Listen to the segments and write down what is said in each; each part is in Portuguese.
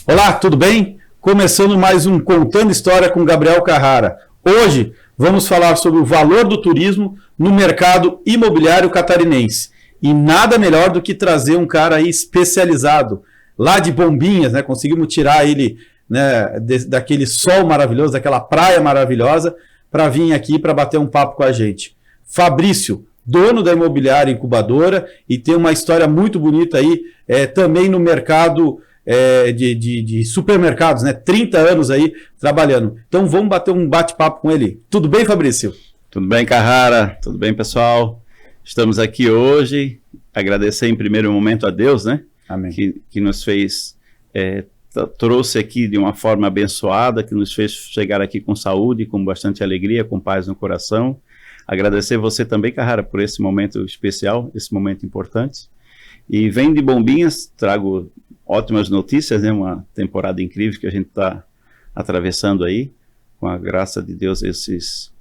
Olá, tudo bem? Começando mais um Contando História com Gabriel Carrara. Hoje vamos falar sobre o valor do turismo no mercado imobiliário catarinense. E nada melhor do que trazer um cara aí especializado, lá de Bombinhas, né? Conseguimos tirar ele, né, daquele sol maravilhoso, daquela praia maravilhosa, para vir aqui para bater um papo com a gente. Fabrício, dono da imobiliária incubadora, e tem uma história muito bonita aí, também no mercado de supermercados, né? 30 anos aí trabalhando. Então vamos bater um bate-papo com ele. Tudo bem, Fabrício? Tudo bem, Carrara? Tudo bem, pessoal? Estamos aqui hoje, agradecer em primeiro momento a Deus, né? Amém. Que nos fez, trouxe aqui de uma forma abençoada, que nos fez chegar aqui com saúde, com bastante alegria, com paz no coração. Agradecer você também, Carrara, por esse momento especial, esse momento importante. E vem de Bombinhas, trago ótimas notícias, né? Uma temporada incrível que a gente está atravessando aí, com a graça de Deus, esses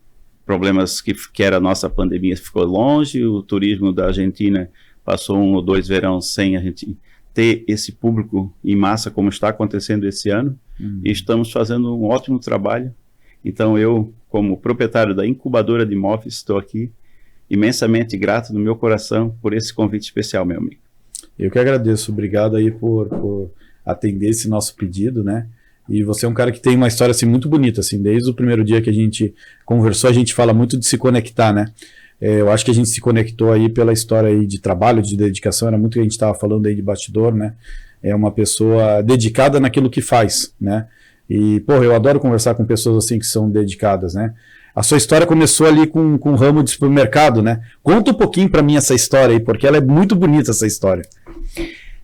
problemas que era a nossa pandemia ficou longe, o turismo da Argentina passou 1 ou 2 verões sem a gente ter esse público em massa como está acontecendo esse ano, e estamos fazendo um ótimo trabalho. Então eu, como proprietário da incubadora de imóveis, estou aqui imensamente grato no meu coração por esse convite especial, meu amigo. Eu que agradeço, obrigado aí por atender esse nosso pedido, né? E você é um cara que tem uma história assim muito bonita, assim, desde o primeiro dia que a gente conversou, a gente fala muito de se conectar, né? Eu acho que a gente se conectou aí pela história aí de trabalho, de dedicação, era muito o que a gente estava falando aí de bastidor, né? É uma pessoa dedicada naquilo que faz, né? E, porra, eu adoro conversar com pessoas assim que são dedicadas, né? A sua história começou ali com o ramo de supermercado, né? Conta um pouquinho para mim essa história aí, porque ela é muito bonita, essa história.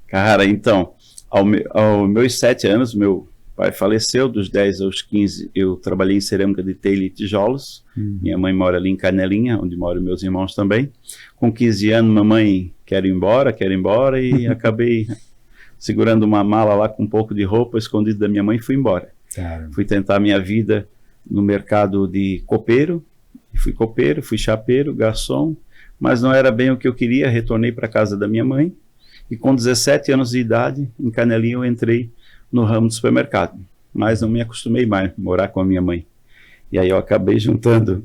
Cara, então, aos meus 7 anos, meu pai faleceu, dos 10 aos 15 eu trabalhei em cerâmica de telha e tijolos. Minha mãe mora ali em Canelinha, onde moram meus irmãos também. Com 15 anos, mamãe quer ir embora, e acabei segurando uma mala lá com um pouco de roupa escondida da minha mãe e fui embora. Caramba. Fui tentar minha vida no mercado de copeiro, fui chapeiro, garçom, mas não era bem o que eu queria, retornei para casa da minha mãe e com 17 anos de idade, em Canelinha, eu entrei no ramo do supermercado, mas não me acostumei mais a morar com a minha mãe. E aí eu acabei juntando,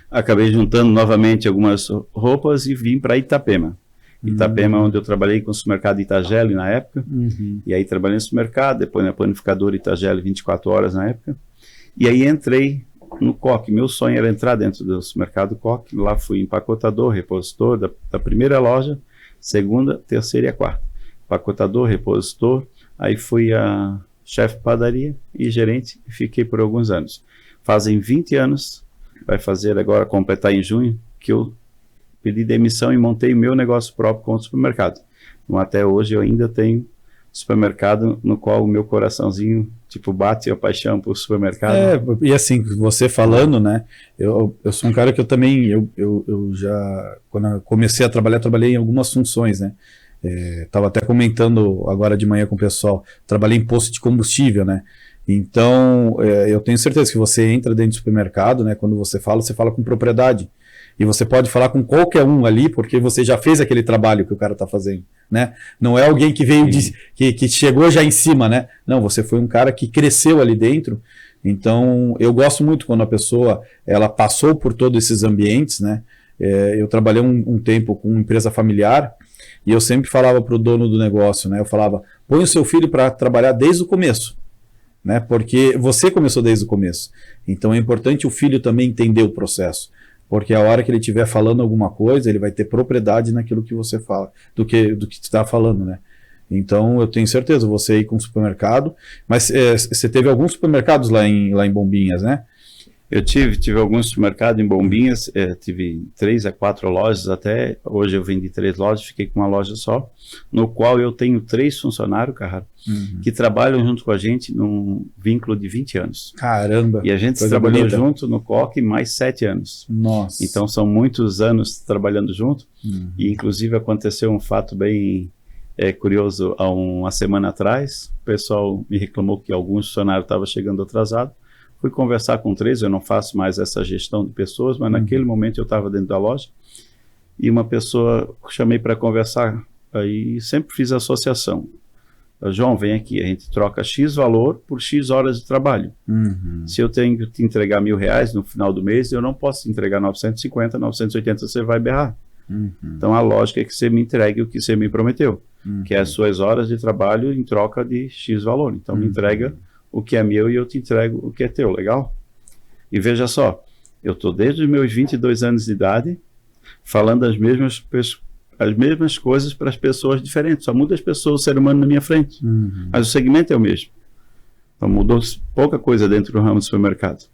acabei juntando novamente algumas roupas e vim para Itapema. Itapema, onde eu trabalhei com o supermercado Itagele na época, e aí trabalhei no supermercado, depois na panificadora Itagele 24 horas na época, e aí entrei no Coque. Meu sonho era entrar dentro do supermercado Coque, lá fui empacotador, repositor da primeira loja, segunda, terceira e a quarta. Empacotador, repositor, aí fui a chefe de padaria e gerente, e fiquei por alguns anos. Fazem 20 anos, vai fazer agora, completar em junho, que eu pedi demissão e montei o meu negócio próprio com o supermercado. Então, até hoje eu ainda tenho supermercado no qual o meu coraçãozinho bate a paixão por supermercado. E assim, você falando, né? Eu sou um cara que eu também, eu já, quando eu comecei a trabalhar, trabalhei em algumas funções, né? Estava até comentando agora de manhã com o pessoal, trabalhei em posto de combustível, né? Então, eu tenho certeza que você entra dentro do supermercado, né? Quando você fala com propriedade. E você pode falar com qualquer um ali, porque você já fez aquele trabalho que o cara está fazendo, né? Não é alguém que veio, que chegou já em cima, né? Não, você foi um cara que cresceu ali dentro. Então, eu gosto muito quando a pessoa, ela passou por todos esses ambientes, né? Eu trabalhei um tempo com uma empresa familiar e eu sempre falava para o dono do negócio, né? Eu falava, põe o seu filho para trabalhar desde o começo, né? Porque você começou desde o começo. Então, é importante o filho também entender o processo. Porque a hora que ele estiver falando alguma coisa, ele vai ter propriedade naquilo que você fala, do que você está falando, né? Então, eu tenho certeza, você ir com o supermercado, mas você teve alguns supermercados lá em Bombinhas, né? Eu tive alguns supermercados em Bombinhas, tive 3 a 4 lojas até, hoje eu vendi 3 lojas, fiquei com uma loja só, no qual eu tenho 3 funcionários, cara, que trabalham junto com a gente num vínculo de 20 anos. Caramba! E a gente trabalhou junto no Coque mais 7 anos. Nossa! Então são muitos anos trabalhando junto, e inclusive aconteceu um fato bem curioso, há uma semana atrás, o pessoal me reclamou que alguns funcionários estavam chegando atrasados. Fui conversar com 3, eu não faço mais essa gestão de pessoas, mas naquele momento eu estava dentro da loja e uma pessoa chamei para conversar aí sempre fiz associação. João, vem aqui, a gente troca X valor por X horas de trabalho. Se eu tenho que te entregar R$1.000 no final do mês, eu não posso te entregar 950, 980, você vai berrar. Então a lógica é que você me entregue o que você me prometeu, que é as suas horas de trabalho em troca de X valor. Então me entrega o que é meu e eu te entrego o que é teu, legal? E veja só, eu estou desde os meus 22 anos de idade falando as mesmas coisas para as pessoas diferentes. Só muda as pessoas, o ser humano na minha frente. Mas o segmento é o mesmo. Então mudou pouca coisa dentro do ramo do supermercado.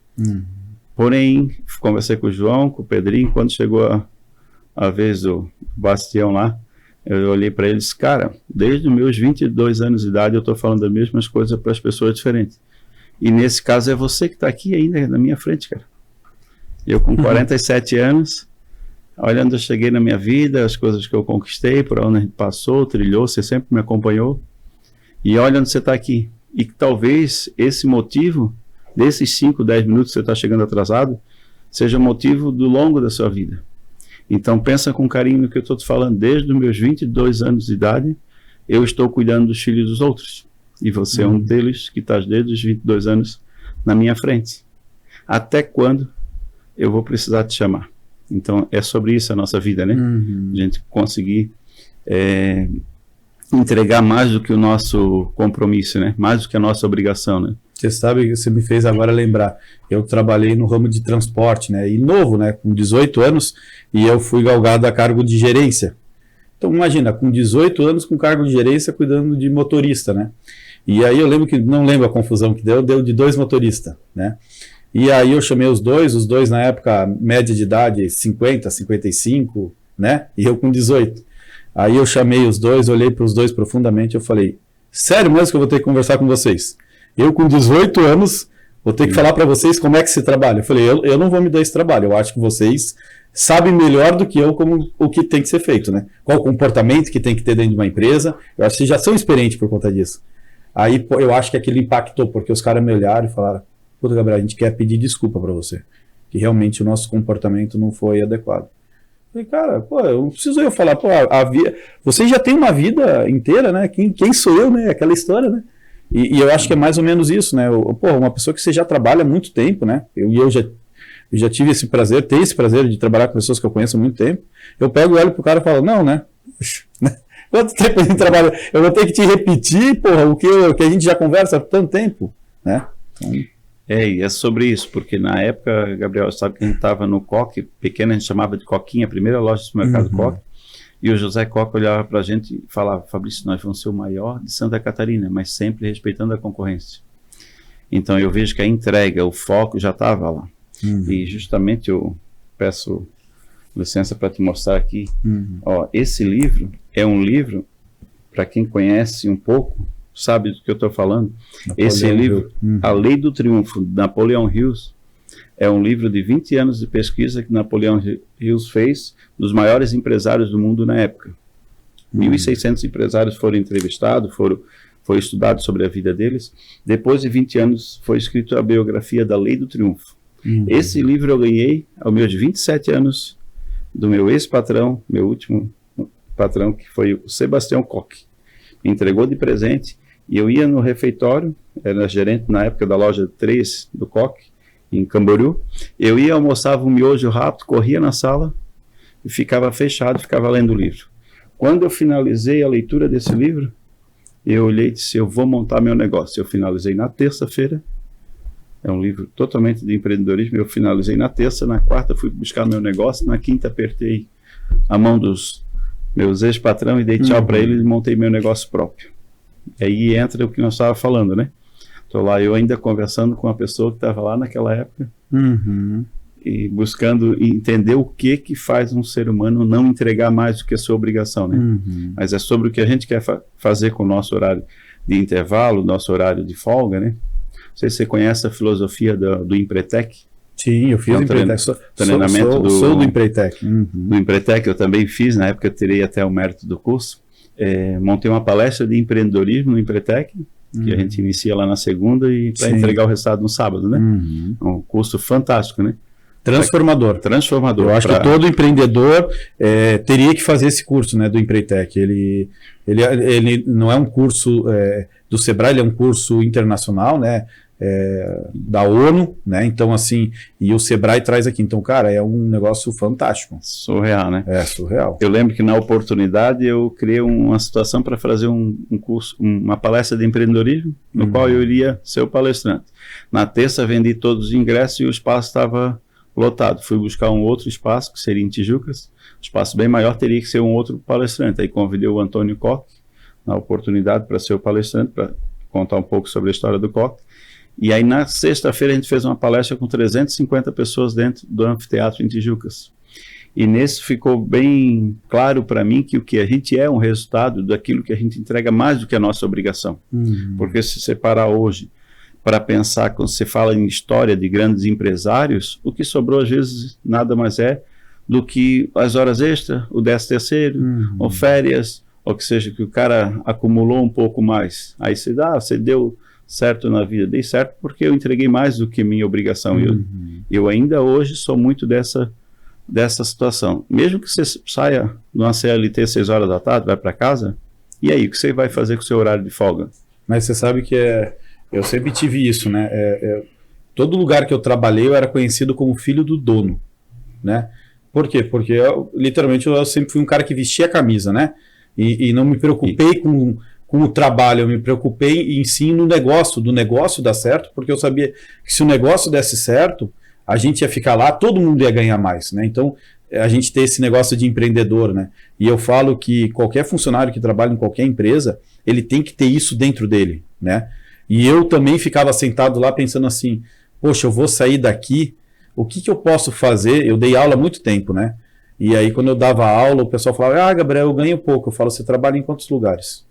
Porém, conversei com o João, com o Pedrinho, quando chegou a vez do Bastião lá, eu olhei para eles, cara, desde os meus 22 anos de idade eu estou falando as mesmas coisas para as pessoas diferentes. E nesse caso é você que está aqui ainda na minha frente, cara. Eu com 47 anos... Olha onde eu cheguei na minha vida, as coisas que eu conquistei, por onde a gente passou, trilhou, você sempre me acompanhou. E olha onde você está aqui. E talvez esse motivo, desses 5, 10 minutos que você está chegando atrasado, seja o motivo do longo da sua vida. Então pensa com carinho no que eu estou te falando. Desde os meus 22 anos de idade, eu estou cuidando dos filhos dos outros. E você é um deles que está desde os 22 anos na minha frente. Até quando eu vou precisar te chamar? Então é sobre isso a nossa vida, né? A gente conseguir entregar mais do que o nosso compromisso, né? Mais do que a nossa obrigação, né? Você sabe que você me fez agora lembrar, eu trabalhei no ramo de transporte, né? E novo, né? Com 18 anos, e eu fui galgado a cargo de gerência. Então imagina, com 18 anos com cargo de gerência cuidando de motorista, né? E aí eu lembro que, não lembro a confusão que deu de 2 motoristas, né? E aí eu chamei os dois na época, média de idade 50, 55, né? E eu com 18. Aí eu chamei os dois, olhei para os dois profundamente, eu falei, sério mesmo que eu vou ter que conversar com vocês? Eu com 18 anos vou ter que falar para vocês como é que se trabalha. Eu falei, eu não vou me dar esse trabalho, eu acho que vocês sabem melhor do que eu como o que tem que ser feito, né? Qual o comportamento que tem que ter dentro de uma empresa, eu acho que vocês já são experientes por conta disso. Aí eu acho que aquilo impactou, porque os caras me olharam e falaram, puta, Gabriel, a gente quer pedir desculpa para você, que realmente o nosso comportamento não foi adequado. Eu falei, cara, pô, não preciso eu falar, pô, vocês já têm uma vida inteira, né? Quem sou eu, né? Aquela história, né? E eu acho que é mais ou menos isso, né? Pô, uma pessoa que você já trabalha há muito tempo, né? Eu já tive esse prazer, tenho esse prazer de trabalhar com pessoas que eu conheço há muito tempo. Eu pego e olho pro cara e falo, não, né? Quanto tempo a gente trabalha? Eu vou ter que te repetir, porra, o que a gente já conversa há tanto tempo, né? Então... E é sobre isso, porque na época, Gabriel, sabe que a gente estava no Coque, pequeno, a gente chamava de Coquinha, a primeira loja do supermercado Coque, e o José Coque olhava para a gente e falava, Fabrício, nós vamos ser o maior de Santa Catarina, mas sempre respeitando a concorrência. Então eu vejo que a entrega, o foco já estava lá. E justamente eu peço licença para te mostrar aqui. Ó, esse livro é um livro, para quem conhece um pouco, sabe do que eu estou falando? Napoleão Esse livro, A Lei do Triunfo, de Napoleão Hills, é um livro de 20 anos de pesquisa que Napoleão Hills fez dos maiores empresários do mundo na época. 1.600 empresários foram entrevistados, foi estudado sobre a vida deles. Depois de 20 anos foi escrita a biografia da Lei do Triunfo. Esse livro eu ganhei aos meus 27 anos do meu ex-patrão, meu último patrão, que foi o Sebastião Coque. Me entregou de presente. E eu ia no refeitório, era gerente na época da loja 3 do Coque, em Camboriú. Eu ia, almoçava um miojo rápido, corria na sala e ficava fechado, ficava lendo o livro. Quando eu finalizei a leitura desse livro, eu olhei e disse, eu vou montar meu negócio. Eu finalizei na terça-feira, é um livro totalmente de empreendedorismo, eu finalizei na terça, na quarta fui buscar meu negócio, na quinta apertei a mão dos meus ex-patrão e dei tchau para eles e montei meu negócio próprio. Aí entra o que nós estávamos falando, né? Estou lá, eu ainda conversando com uma pessoa que estava lá naquela época e buscando entender o que faz um ser humano não entregar mais do que a sua obrigação, né? Mas é sobre o que a gente quer fazer com o nosso horário de intervalo, nosso horário de folga, né? Não sei se você conhece a filosofia do Empretec. Sim, eu fiz o Empretec. Sou do Empretec. Do Empretec eu também fiz, na época eu terei até o mérito do curso. Montei uma palestra de empreendedorismo no Empretec, que a gente inicia lá na segunda e para entregar o resultado no sábado, né? Um curso fantástico, né? Transformador. Transformador. Eu acho que todo empreendedor teria que fazer esse curso, né, do Empreitec. Ele não é um curso do Sebrae, ele é um curso internacional, né, da ONU, né? Então, assim, e o Sebrae traz aqui. Então, cara, é um negócio fantástico. Surreal, né? É, surreal. Eu lembro que na oportunidade eu criei uma situação para fazer um curso, uma palestra de empreendedorismo, no qual eu iria ser o palestrante. Na terça vendi todos os ingressos e o espaço estava lotado. Fui buscar um outro espaço, que seria em Tijucas. O espaço bem maior teria que ser um outro palestrante. Aí convidei o Antônio Koch na oportunidade para ser o palestrante, para contar um pouco sobre a história do Koch. E aí na sexta-feira a gente fez uma palestra com 350 pessoas dentro do anfiteatro em Tijucas. E nesse ficou bem claro para mim que o que a gente é um resultado daquilo que a gente entrega mais do que a nossa obrigação. Porque se separar hoje para pensar, quando você fala em história de grandes empresários, o que sobrou às vezes nada mais é do que as horas extras, o 13º, ou férias, ou que seja, que o cara acumulou um pouco mais. Aí você deu certo na vida, dei certo porque eu entreguei mais do que minha obrigação. Eu ainda hoje sou muito dessa situação. Mesmo que você saia numa CLT 6 horas da tarde, vai para casa, e aí, o que você vai fazer com o seu horário de folga? Mas você sabe que eu sempre tive isso, né? Todo lugar que eu trabalhei eu era conhecido como filho do dono, né? Por quê? Porque literalmente eu sempre fui um cara que vestia a camisa, né? E não me preocupei com o trabalho, eu me preocupei em si no negócio, do negócio dar certo, porque eu sabia que se o negócio desse certo, a gente ia ficar lá, todo mundo ia ganhar mais, né? Então, a gente tem esse negócio de empreendedor, né? E eu falo que qualquer funcionário que trabalha em qualquer empresa, ele tem que ter isso dentro dele, né? E eu também ficava sentado lá pensando assim, poxa, eu vou sair daqui, o que eu posso fazer? Eu dei aula há muito tempo, né? E aí, quando eu dava aula, o pessoal falava, Gabriel, eu ganho pouco. Eu falo, você trabalha em quantos lugares?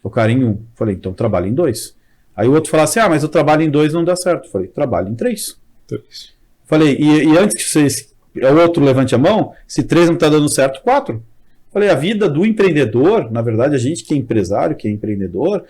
O cara em 1. Falei, então trabalha em 2. Aí o outro falava assim, mas eu trabalho em 2 não dá certo. Falei, trabalho em 3. Falei, e antes que vocês, o outro levante a mão, se 3 não está dando certo, 4. Falei, a vida do empreendedor, na verdade, a gente que é empresário, que é empreendedor,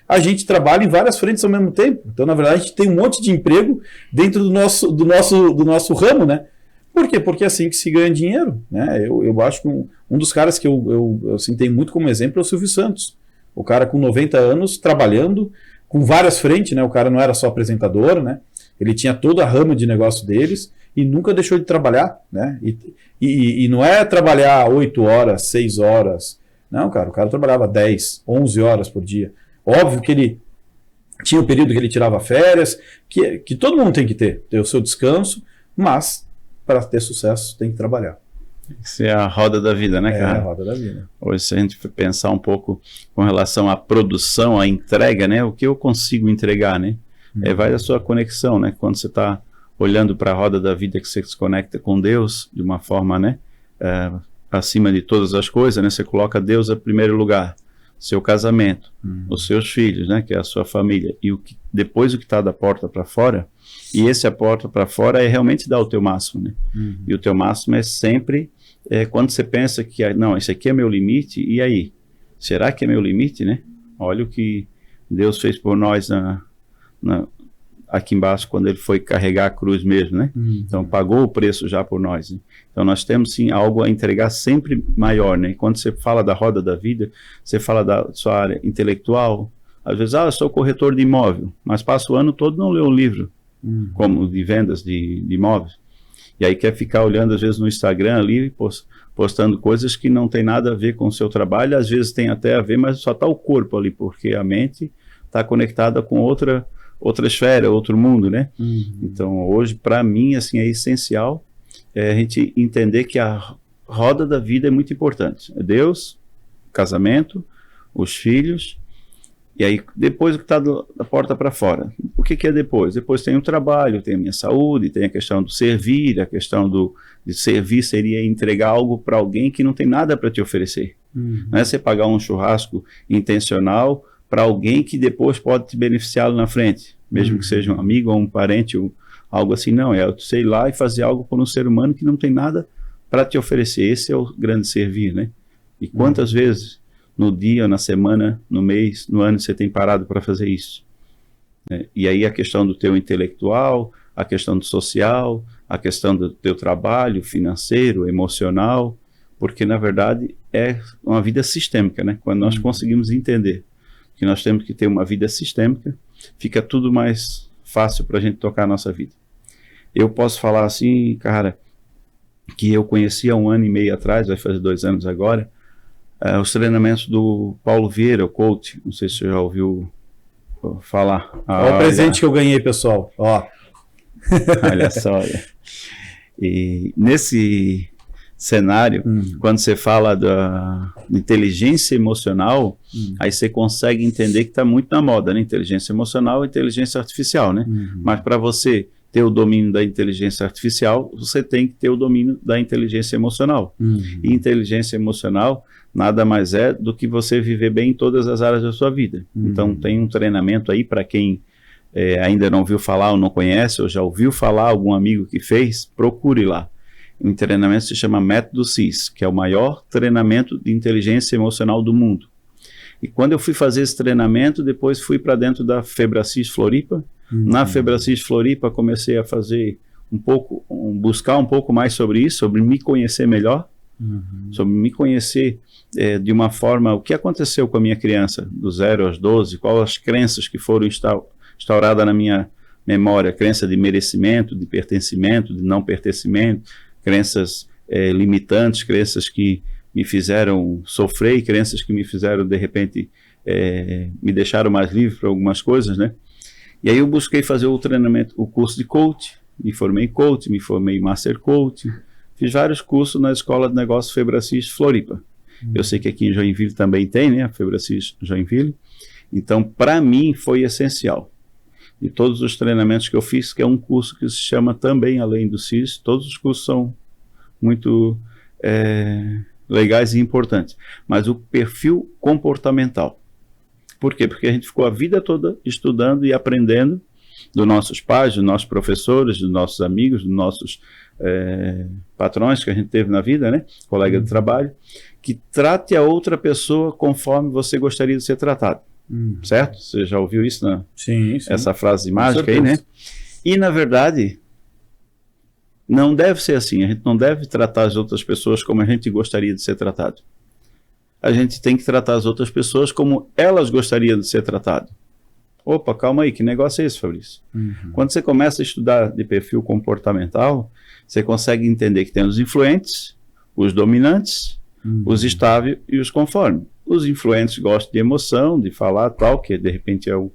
a gente trabalha em várias frentes ao mesmo tempo. Então, na verdade, a gente tem um monte de emprego dentro do nosso ramo, né? Por quê? Porque é assim que se ganha dinheiro, né? Eu acho que um dos caras que eu assim, tenho muito como exemplo é o Silvio Santos. O cara com 90 anos, trabalhando, com várias frentes, né? O cara não era só apresentador, né? Ele tinha toda a rama de negócio deles e nunca deixou de trabalhar, né? E não é trabalhar 8 horas, 6 horas. Não, cara, o cara trabalhava 10, 11 horas por dia. Óbvio que ele tinha o período que ele tirava férias, que todo mundo tem que ter o seu descanso, mas para ter sucesso tem que trabalhar. Isso é a roda da vida, né, cara? É a roda da vida. Hoje, se a gente pensar um pouco com relação à produção, à entrega, né? O que eu consigo entregar, né? Vai da sua conexão, né? Quando você está olhando para a roda da vida, que você se conecta com Deus de uma forma, né? Acima de todas as coisas, né? Você coloca Deus em primeiro lugar. Seu casamento, os seus filhos, né? Que é a sua família. E depois o que está da porta para fora, e esse a porta para fora é realmente dar o teu máximo, né? E o teu máximo é sempre... quando você pensa que, não, esse aqui é meu limite, e aí? Será que é meu limite, né? Olha o que Deus fez por nós aqui embaixo, quando ele foi carregar a cruz mesmo, né? Então, pagou o preço já por nós, né? Então, nós temos, sim, algo a entregar sempre maior, né? E quando você fala da roda da vida, você fala da sua área intelectual, às vezes, eu sou corretor de imóvel, mas passa o ano todo não lê um livro, como de vendas de imóveis. E aí quer ficar olhando, às vezes, no Instagram ali, postando coisas que não tem nada a ver com o seu trabalho, às vezes tem até a ver, mas só está o corpo ali, porque a mente está conectada com outra esfera, outro mundo, né? Então, hoje, para mim, assim, é essencial a gente entender que a roda da vida é muito importante. É Deus, casamento, os filhos, e aí depois o que está da porta para fora. O que é depois? Depois tem o trabalho, tem a minha saúde, tem a questão do servir, a questão de servir seria entregar algo para alguém que não tem nada para te oferecer. Não é você pagar um churrasco intencional para alguém que depois pode te beneficiá-lo na frente, mesmo que seja um amigo ou um parente ou algo assim. Não, é sei lá e fazer algo por um ser humano que não tem nada para te oferecer. Esse é o grande servir, né? E quantas vezes no dia, na semana, no mês, no ano você tem parado para fazer isso? E aí a questão do teu intelectual, a questão do social, a questão do teu trabalho financeiro, emocional, porque na verdade é uma vida sistêmica, né? Quando nós conseguimos entender que nós temos que ter uma vida sistêmica, fica tudo mais fácil para a gente tocar a nossa vida. Eu posso falar assim, cara, que eu conheci há 1 ano e meio atrás, vai fazer 2 anos agora, os treinamentos do Paulo Vieira, o coach, não sei se você já ouviu falar. Olha o presente que eu ganhei, pessoal. Ó. Olha só. E nesse cenário, quando você fala da inteligência emocional, aí você consegue entender que está muito na moda, né? Inteligência emocional e inteligência artificial, né? Mas para você ter o domínio da inteligência artificial, você tem que ter o domínio da inteligência emocional. E inteligência emocional nada mais é do que você viver bem em todas as áreas da sua vida. Então tem um treinamento aí para quem ainda não ouviu falar ou não conhece, ou já ouviu falar, algum amigo que fez, procure lá. Um treinamento se chama Método CIS, que é o maior treinamento de inteligência emocional do mundo. E quando eu fui fazer esse treinamento, depois fui para dentro da Febracis Floripa. Na Febracis Floripa comecei a fazer buscar um pouco mais sobre isso, sobre me conhecer melhor, sobre me conhecer de uma forma, o que aconteceu com a minha criança, do 0 aos 12, quais as crenças que foram instauradas na minha memória, crença de merecimento, de pertencimento, de não pertencimento, crenças limitantes, crenças que me fizeram sofrer e crenças que me fizeram, de repente, me deixaram mais livre para algumas coisas, né? E aí eu busquei fazer o treinamento, o curso de coach, me formei Master Coach, fiz vários cursos na Escola de Negócios Febracis Floripa. Eu sei que aqui em Joinville também tem, né, a Febracis Joinville. Então, para mim, foi essencial. De todos os treinamentos que eu fiz, que é um curso que se chama também, além do CIS, todos os cursos são muito legais e importantes. Mas o perfil comportamental. Por quê? Porque a gente ficou a vida toda estudando e aprendendo dos nossos pais, dos nossos professores, dos nossos amigos, dos nossos patrões que a gente teve na vida, né? Colega de trabalho, que trate a outra pessoa conforme você gostaria de ser tratado. Certo? Você já ouviu isso, né? Sim. Essa frase mágica aí, né? E, na verdade, não deve ser assim. A gente não deve tratar as outras pessoas como a gente gostaria de ser tratado. A gente tem que tratar as outras pessoas como elas gostariam de ser tratado. Opa, calma aí, que negócio é esse, Fabrício? Quando você começa a estudar de perfil comportamental, você consegue entender que tem os influentes, os dominantes, os estáveis e os conformes. Os influentes gostam de emoção, de falar tal, que de repente é o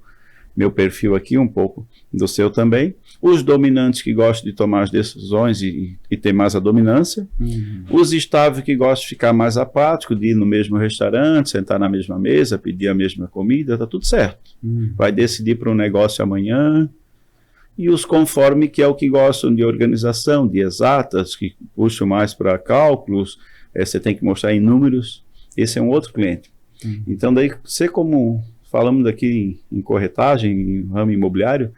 meu perfil aqui, um pouco do seu também. Os dominantes que gostam de tomar as decisões e ter mais a dominância. Os estáveis que gostam de ficar mais apático, de ir no mesmo restaurante, sentar na mesma mesa, pedir a mesma comida, tá tudo certo. Vai decidir para um negócio amanhã. E os conforme, que é o que gostam de organização, de exatas, que puxam mais para cálculos, você tem que mostrar em números. Esse é um outro cliente. Então, daí, você como falamos daqui em corretagem, em ramo imobiliário,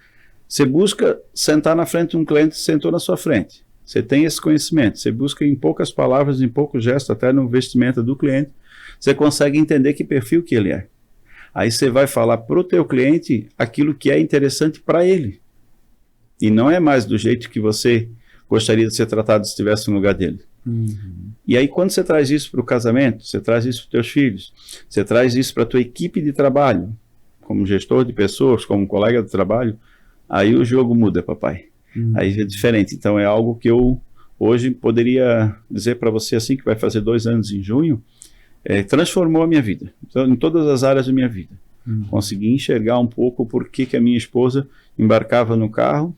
você busca sentar na frente de um cliente que sentou na sua frente. Você tem esse conhecimento, você busca em poucas palavras, em poucos gestos, até no vestimenta do cliente, você consegue entender que perfil que ele é. Aí você vai falar para o teu cliente aquilo que é interessante para ele. E não é mais do jeito que você gostaria de ser tratado se estivesse no lugar dele. E aí quando você traz isso para o casamento, você traz isso para os teus filhos, você traz isso para a tua equipe de trabalho, como gestor de pessoas, como colega de trabalho, aí o jogo muda, papai. Aí é diferente. Então é algo que eu hoje poderia dizer para você assim, que vai fazer 2 anos em junho, transformou a minha vida, então, em todas as áreas da minha vida. Consegui enxergar um pouco por que a minha esposa embarcava no carro,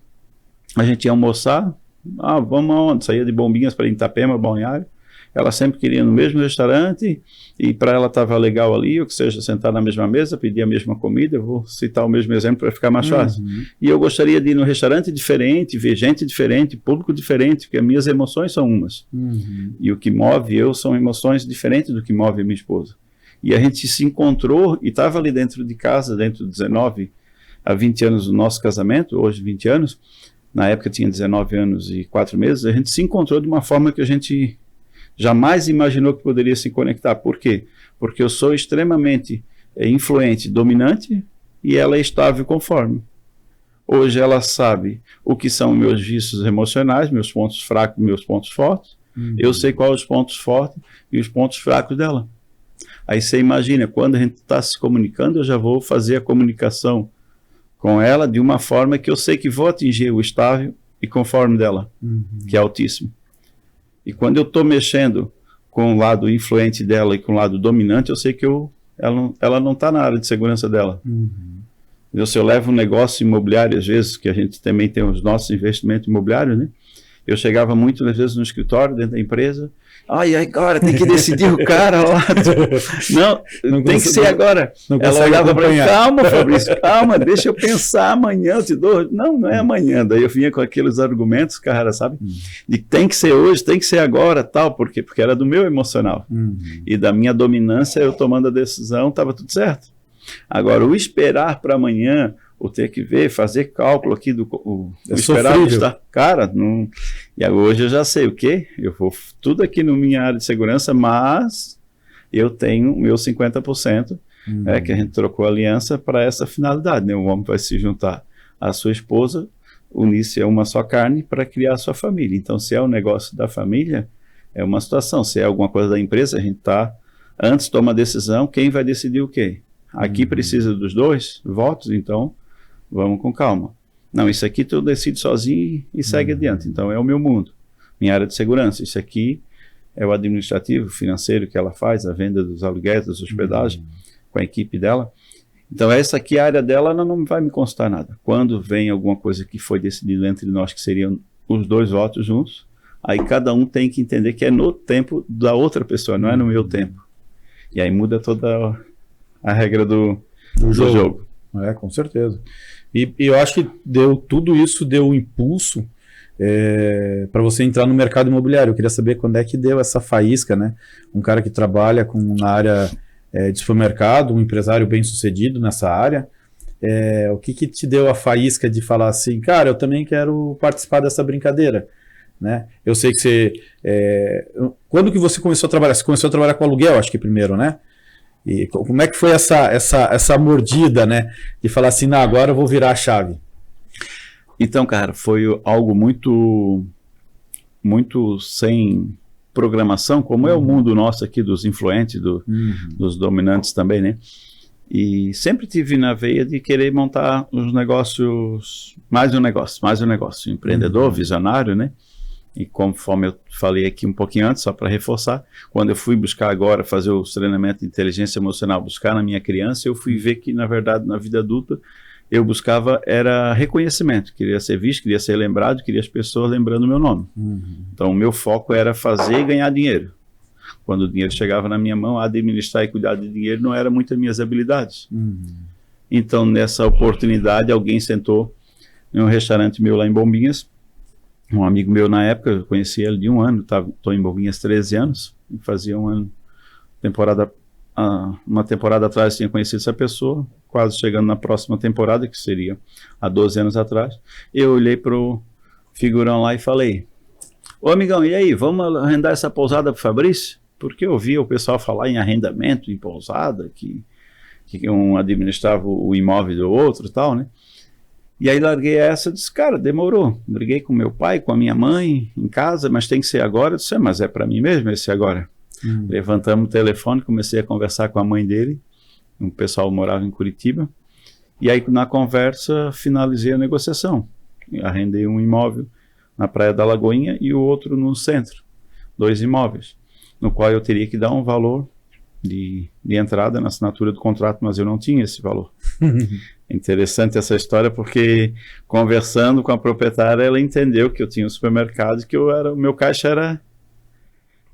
a gente ia almoçar, vamos aonde? Saía de Bombinhas para Itapema, Balneário. Ela sempre queria ir no mesmo restaurante e para ela estava legal ali, ou que seja, sentar na mesma mesa, pedir a mesma comida. Eu vou citar o mesmo exemplo para ficar mais fácil. E eu gostaria de ir num restaurante diferente, ver gente diferente, público diferente, porque as minhas emoções são umas. E o que move eu são emoções diferentes do que move a minha esposa. E a gente se encontrou e estava ali dentro de casa, dentro de 19 a 20 anos do nosso casamento, hoje 20 anos, na época tinha 19 anos e 4 meses, a gente se encontrou de uma forma que a gente jamais imaginou que poderia se conectar. Por quê? Porque eu sou extremamente influente, dominante, e ela é estável conforme. Hoje ela sabe o que são meus vícios emocionais, meus pontos fracos, meus pontos fortes. Eu sei quais os pontos fortes e os pontos fracos dela. Aí você imagina, quando a gente está se comunicando, eu já vou fazer a comunicação com ela de uma forma que eu sei que vou atingir o estável e conforme dela, que é altíssimo. E quando eu estou mexendo com o lado influente dela e com o lado dominante, eu sei que ela não está na área de segurança dela. Se eu levo um negócio imobiliário, às vezes, que a gente também tem os nossos investimentos imobiliários, né? Eu chegava muitas vezes no escritório, dentro da empresa, agora tem que decidir o cara lá. Não tem que ser agora. Ela olhava para mim, calma, Fabrício, calma, deixa eu pensar, amanhã eu te dou. Não é amanhã. Daí eu vinha com aqueles argumentos, cara, sabe? De tem que ser hoje, tem que ser agora, tal. Por quê? Porque era do meu emocional. E da minha dominância, eu tomando a decisão, estava tudo certo. Agora, o esperar para amanhã, ou ter que ver, fazer cálculo aqui do esperar estar. Cara, não. E hoje eu já sei o quê? Eu vou tudo aqui na minha área de segurança, mas eu tenho o meu 50%, que a gente trocou aliança para essa finalidade, né? O homem vai se juntar à sua esposa, unir-se a uma só carne para criar a sua família. Então, se é um negócio da família, é uma situação. Se é alguma coisa da empresa, a gente antes toma a decisão, quem vai decidir o quê? Aqui precisa dos 2 votos, então vamos com calma. Não, isso aqui tu decide sozinho e segue adiante. Então é o meu mundo, minha área de segurança. Isso aqui é o administrativo, financeiro que ela faz, a venda dos aluguéis, das hospedagens, com a equipe dela. Então essa aqui, a área dela, ela não vai me constar nada. Quando vem alguma coisa que foi decidida entre nós, que seriam os 2 votos juntos, aí cada um tem que entender que é no tempo da outra pessoa, não é no meu tempo. E aí muda toda a regra do jogo. Com certeza. E eu acho que tudo isso deu um impulso para você entrar no mercado imobiliário. Eu queria saber quando é que deu essa faísca, né? Um cara que trabalha na área de supermercado, um empresário bem sucedido nessa área, o que te deu a faísca de falar assim, cara, eu também quero participar dessa brincadeira, né? Eu sei que você... quando que você começou a trabalhar? Você começou a trabalhar com aluguel, acho que primeiro, né? E como é que foi essa mordida, né? De falar assim, não, agora eu vou virar a chave. Então, cara, foi algo muito, muito sem programação, como é o mundo nosso aqui dos influentes, dos dominantes também, né? E sempre tive na veia de querer montar os negócios, mais um negócio, empreendedor, visionário, né? E conforme eu falei aqui um pouquinho antes, só para reforçar, quando eu fui buscar agora, fazer o treinamento de inteligência emocional, buscar na minha criança, eu fui ver que, na verdade, na vida adulta, eu buscava era reconhecimento, queria ser visto, queria ser lembrado, queria as pessoas lembrando o meu nome. Então, o meu foco era fazer e ganhar dinheiro. Quando o dinheiro chegava na minha mão, administrar e cuidar de dinheiro não era muito as minhas habilidades. Então, nessa oportunidade, alguém sentou em um restaurante meu lá em Bombinhas. Um amigo meu na época, eu conheci ele de 1 ano, estou em Bombinhas 13 anos, e fazia uma temporada atrás tinha conhecido essa pessoa, quase chegando na próxima temporada, que seria há 12 anos atrás. Eu olhei para o figurão lá e falei, ô amigão, e aí, vamos arrendar essa pousada para o Fabrício? Porque eu via o pessoal falar em arrendamento, em pousada, que um administrava o imóvel do outro e tal, né? E aí larguei essa e disse, cara, demorou. Briguei com meu pai, com a minha mãe em casa, mas tem que ser agora. Eu disse, mas é para mim mesmo esse agora. Levantamos o telefone, comecei a conversar com a mãe dele. O pessoal morava em Curitiba. E aí na conversa finalizei a negociação. Arrendei um imóvel na Praia da Lagoinha e o outro no centro. 2 imóveis, no qual eu teria que dar um valor de entrada na assinatura do contrato, mas eu não tinha esse valor. Interessante essa história, porque conversando com a proprietária, ela entendeu que eu tinha um supermercado e que o meu caixa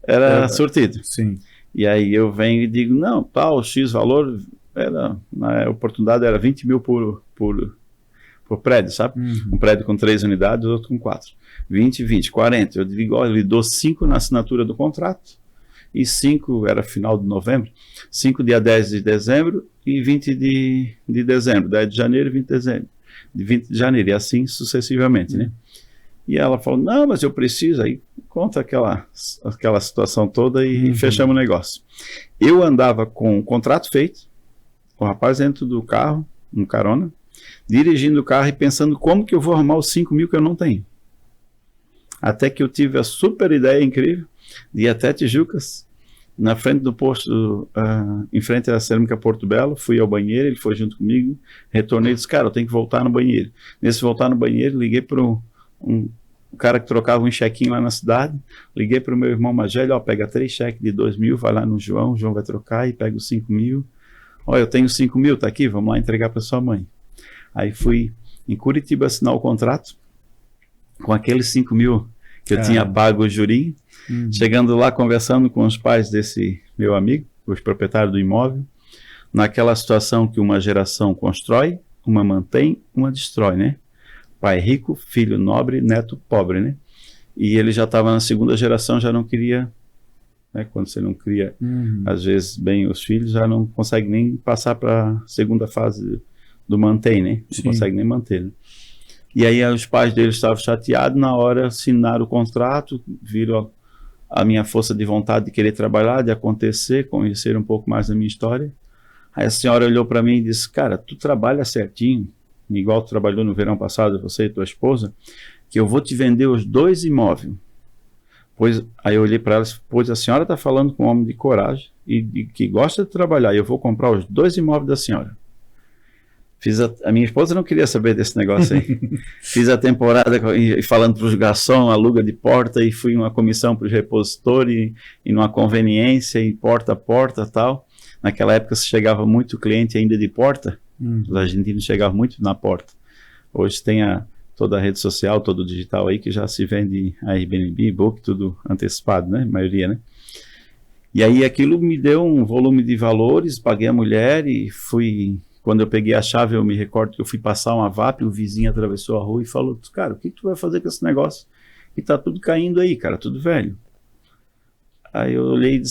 era surtido. Sim. E aí eu venho e digo, não, tal, X valor, na oportunidade era 20 mil por prédio, sabe? Um prédio com 3 unidades, outro com 4. 20, 40. Eu digo, olha, eu lhe dou 5 na assinatura do contrato, e 5, era final de novembro, 5 dia 10 de dezembro e 20 de dezembro, 10 de janeiro e 20 de janeiro, e assim sucessivamente, né? E ela falou, não, mas eu preciso, aí conta aquela situação toda e fechamos o negócio. Eu andava com o contrato feito, o rapaz dentro do carro, um carona, dirigindo o carro e pensando como que eu vou arrumar os 5 mil que eu não tenho. Até que eu tive a super ideia incrível de ir até Tijucas, na frente do posto, em frente à Cerâmica Porto Belo, fui ao banheiro, ele foi junto comigo, retornei e disse, cara, eu tenho que voltar no banheiro. Nesse voltar no banheiro, liguei para um cara que trocava um chequinho lá na cidade, liguei para o meu irmão mais velho, ó, pega 3 cheques de 2 mil, vai lá no João, o João vai trocar e pega os 5 mil. Ó, eu tenho 5 mil, tá aqui, vamos lá entregar para sua mãe. Aí fui em Curitiba assinar o contrato, com aqueles 5 mil que eu tinha pago o jurinho, chegando lá conversando com os pais desse meu amigo, os proprietários do imóvel, naquela situação que uma geração constrói, uma mantém, uma destrói, né? Pai rico, filho nobre, neto pobre, né? E ele já estava na segunda geração, já não queria, né? Quando você não cria, às vezes, bem os filhos, já não consegue nem passar para a segunda fase do mantém, né? Não consegue nem manter, né? E aí os pais dele estavam chateados, na hora assinaram o contrato, viram a minha força de vontade de querer trabalhar, de acontecer, conhecer um pouco mais da minha história. Aí a senhora olhou para mim e disse, cara, tu trabalha certinho, igual tu trabalhou no verão passado, você e tua esposa, que eu vou te vender os 2 imóveis. Pois, aí eu olhei para ela e disse, pois a senhora está falando com um homem de coragem e que gosta de trabalhar, e eu vou comprar os 2 imóveis da senhora. A minha esposa não queria saber desse negócio aí. Fiz a temporada falando para os garçons, aluga de porta, e fui uma comissão para os repositores, e numa conveniência, e porta a porta tal. Naquela época se chegava muito cliente ainda de porta, os argentinos chegavam muito na porta. Hoje tem toda a rede social, todo o digital aí, que já se vende Airbnb, Book, tudo antecipado, né? A maioria, né? E aí aquilo me deu um volume de valores, paguei a mulher e fui... Quando eu peguei a chave, eu me recordo que eu fui passar uma VAP, o vizinho atravessou a rua e falou, cara, o que tu vai fazer com esse negócio? E tá tudo caindo aí, cara, tudo velho. Aí eu olhei,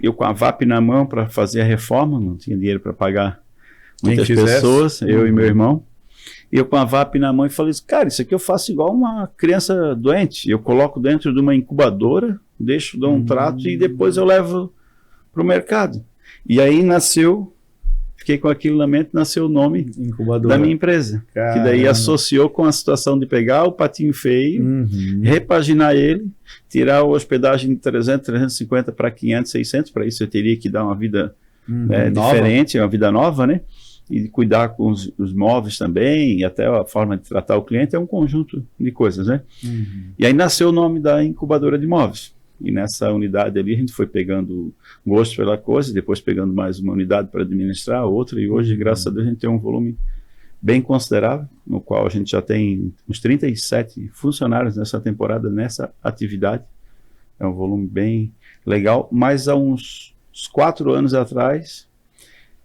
eu com a VAP na mão para fazer a reforma, não tinha dinheiro para pagar muitas pessoas, eu e meu irmão. E eu com a VAP na mão e falei, cara, isso aqui eu faço igual uma criança doente. Eu coloco dentro de uma incubadora, dou um trato e depois eu levo para o mercado. E aí nasceu... Fiquei com aquilo na mente, nasceu o nome da minha empresa. Caramba. Que daí associou com a situação de pegar o patinho feio, repaginar ele, tirar a hospedagem de 300, 350 para 500, 600. Para isso eu teria que dar uma vida diferente, uma vida nova, né? E cuidar com os móveis também, e até a forma de tratar o cliente, é um conjunto de coisas, né? E aí nasceu o nome da incubadora de imóveis. E nessa unidade ali a gente foi pegando gosto pela coisa, depois pegando mais uma unidade para administrar, outra, e hoje, graças a Deus, a gente tem um volume bem considerável, no qual a gente já tem uns 37 funcionários nessa temporada, nessa atividade. É um volume bem legal, mas há uns 4 anos atrás,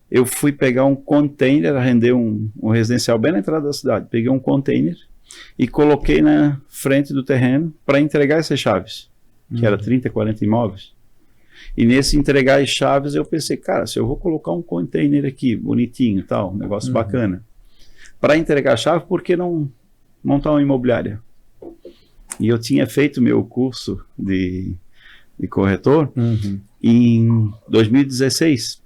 eu fui pegar um container, render um residencial bem na entrada da cidade. Peguei um container e coloquei na frente do terreno para entregar essas chaves, que era 30, 40 imóveis. E nesse entregar as chaves eu pensei, cara, se eu vou colocar um container aqui, bonitinho, tal, um negócio bacana, para entregar a chave, por que não montar uma imobiliária? E eu tinha feito meu curso de corretor em 2016.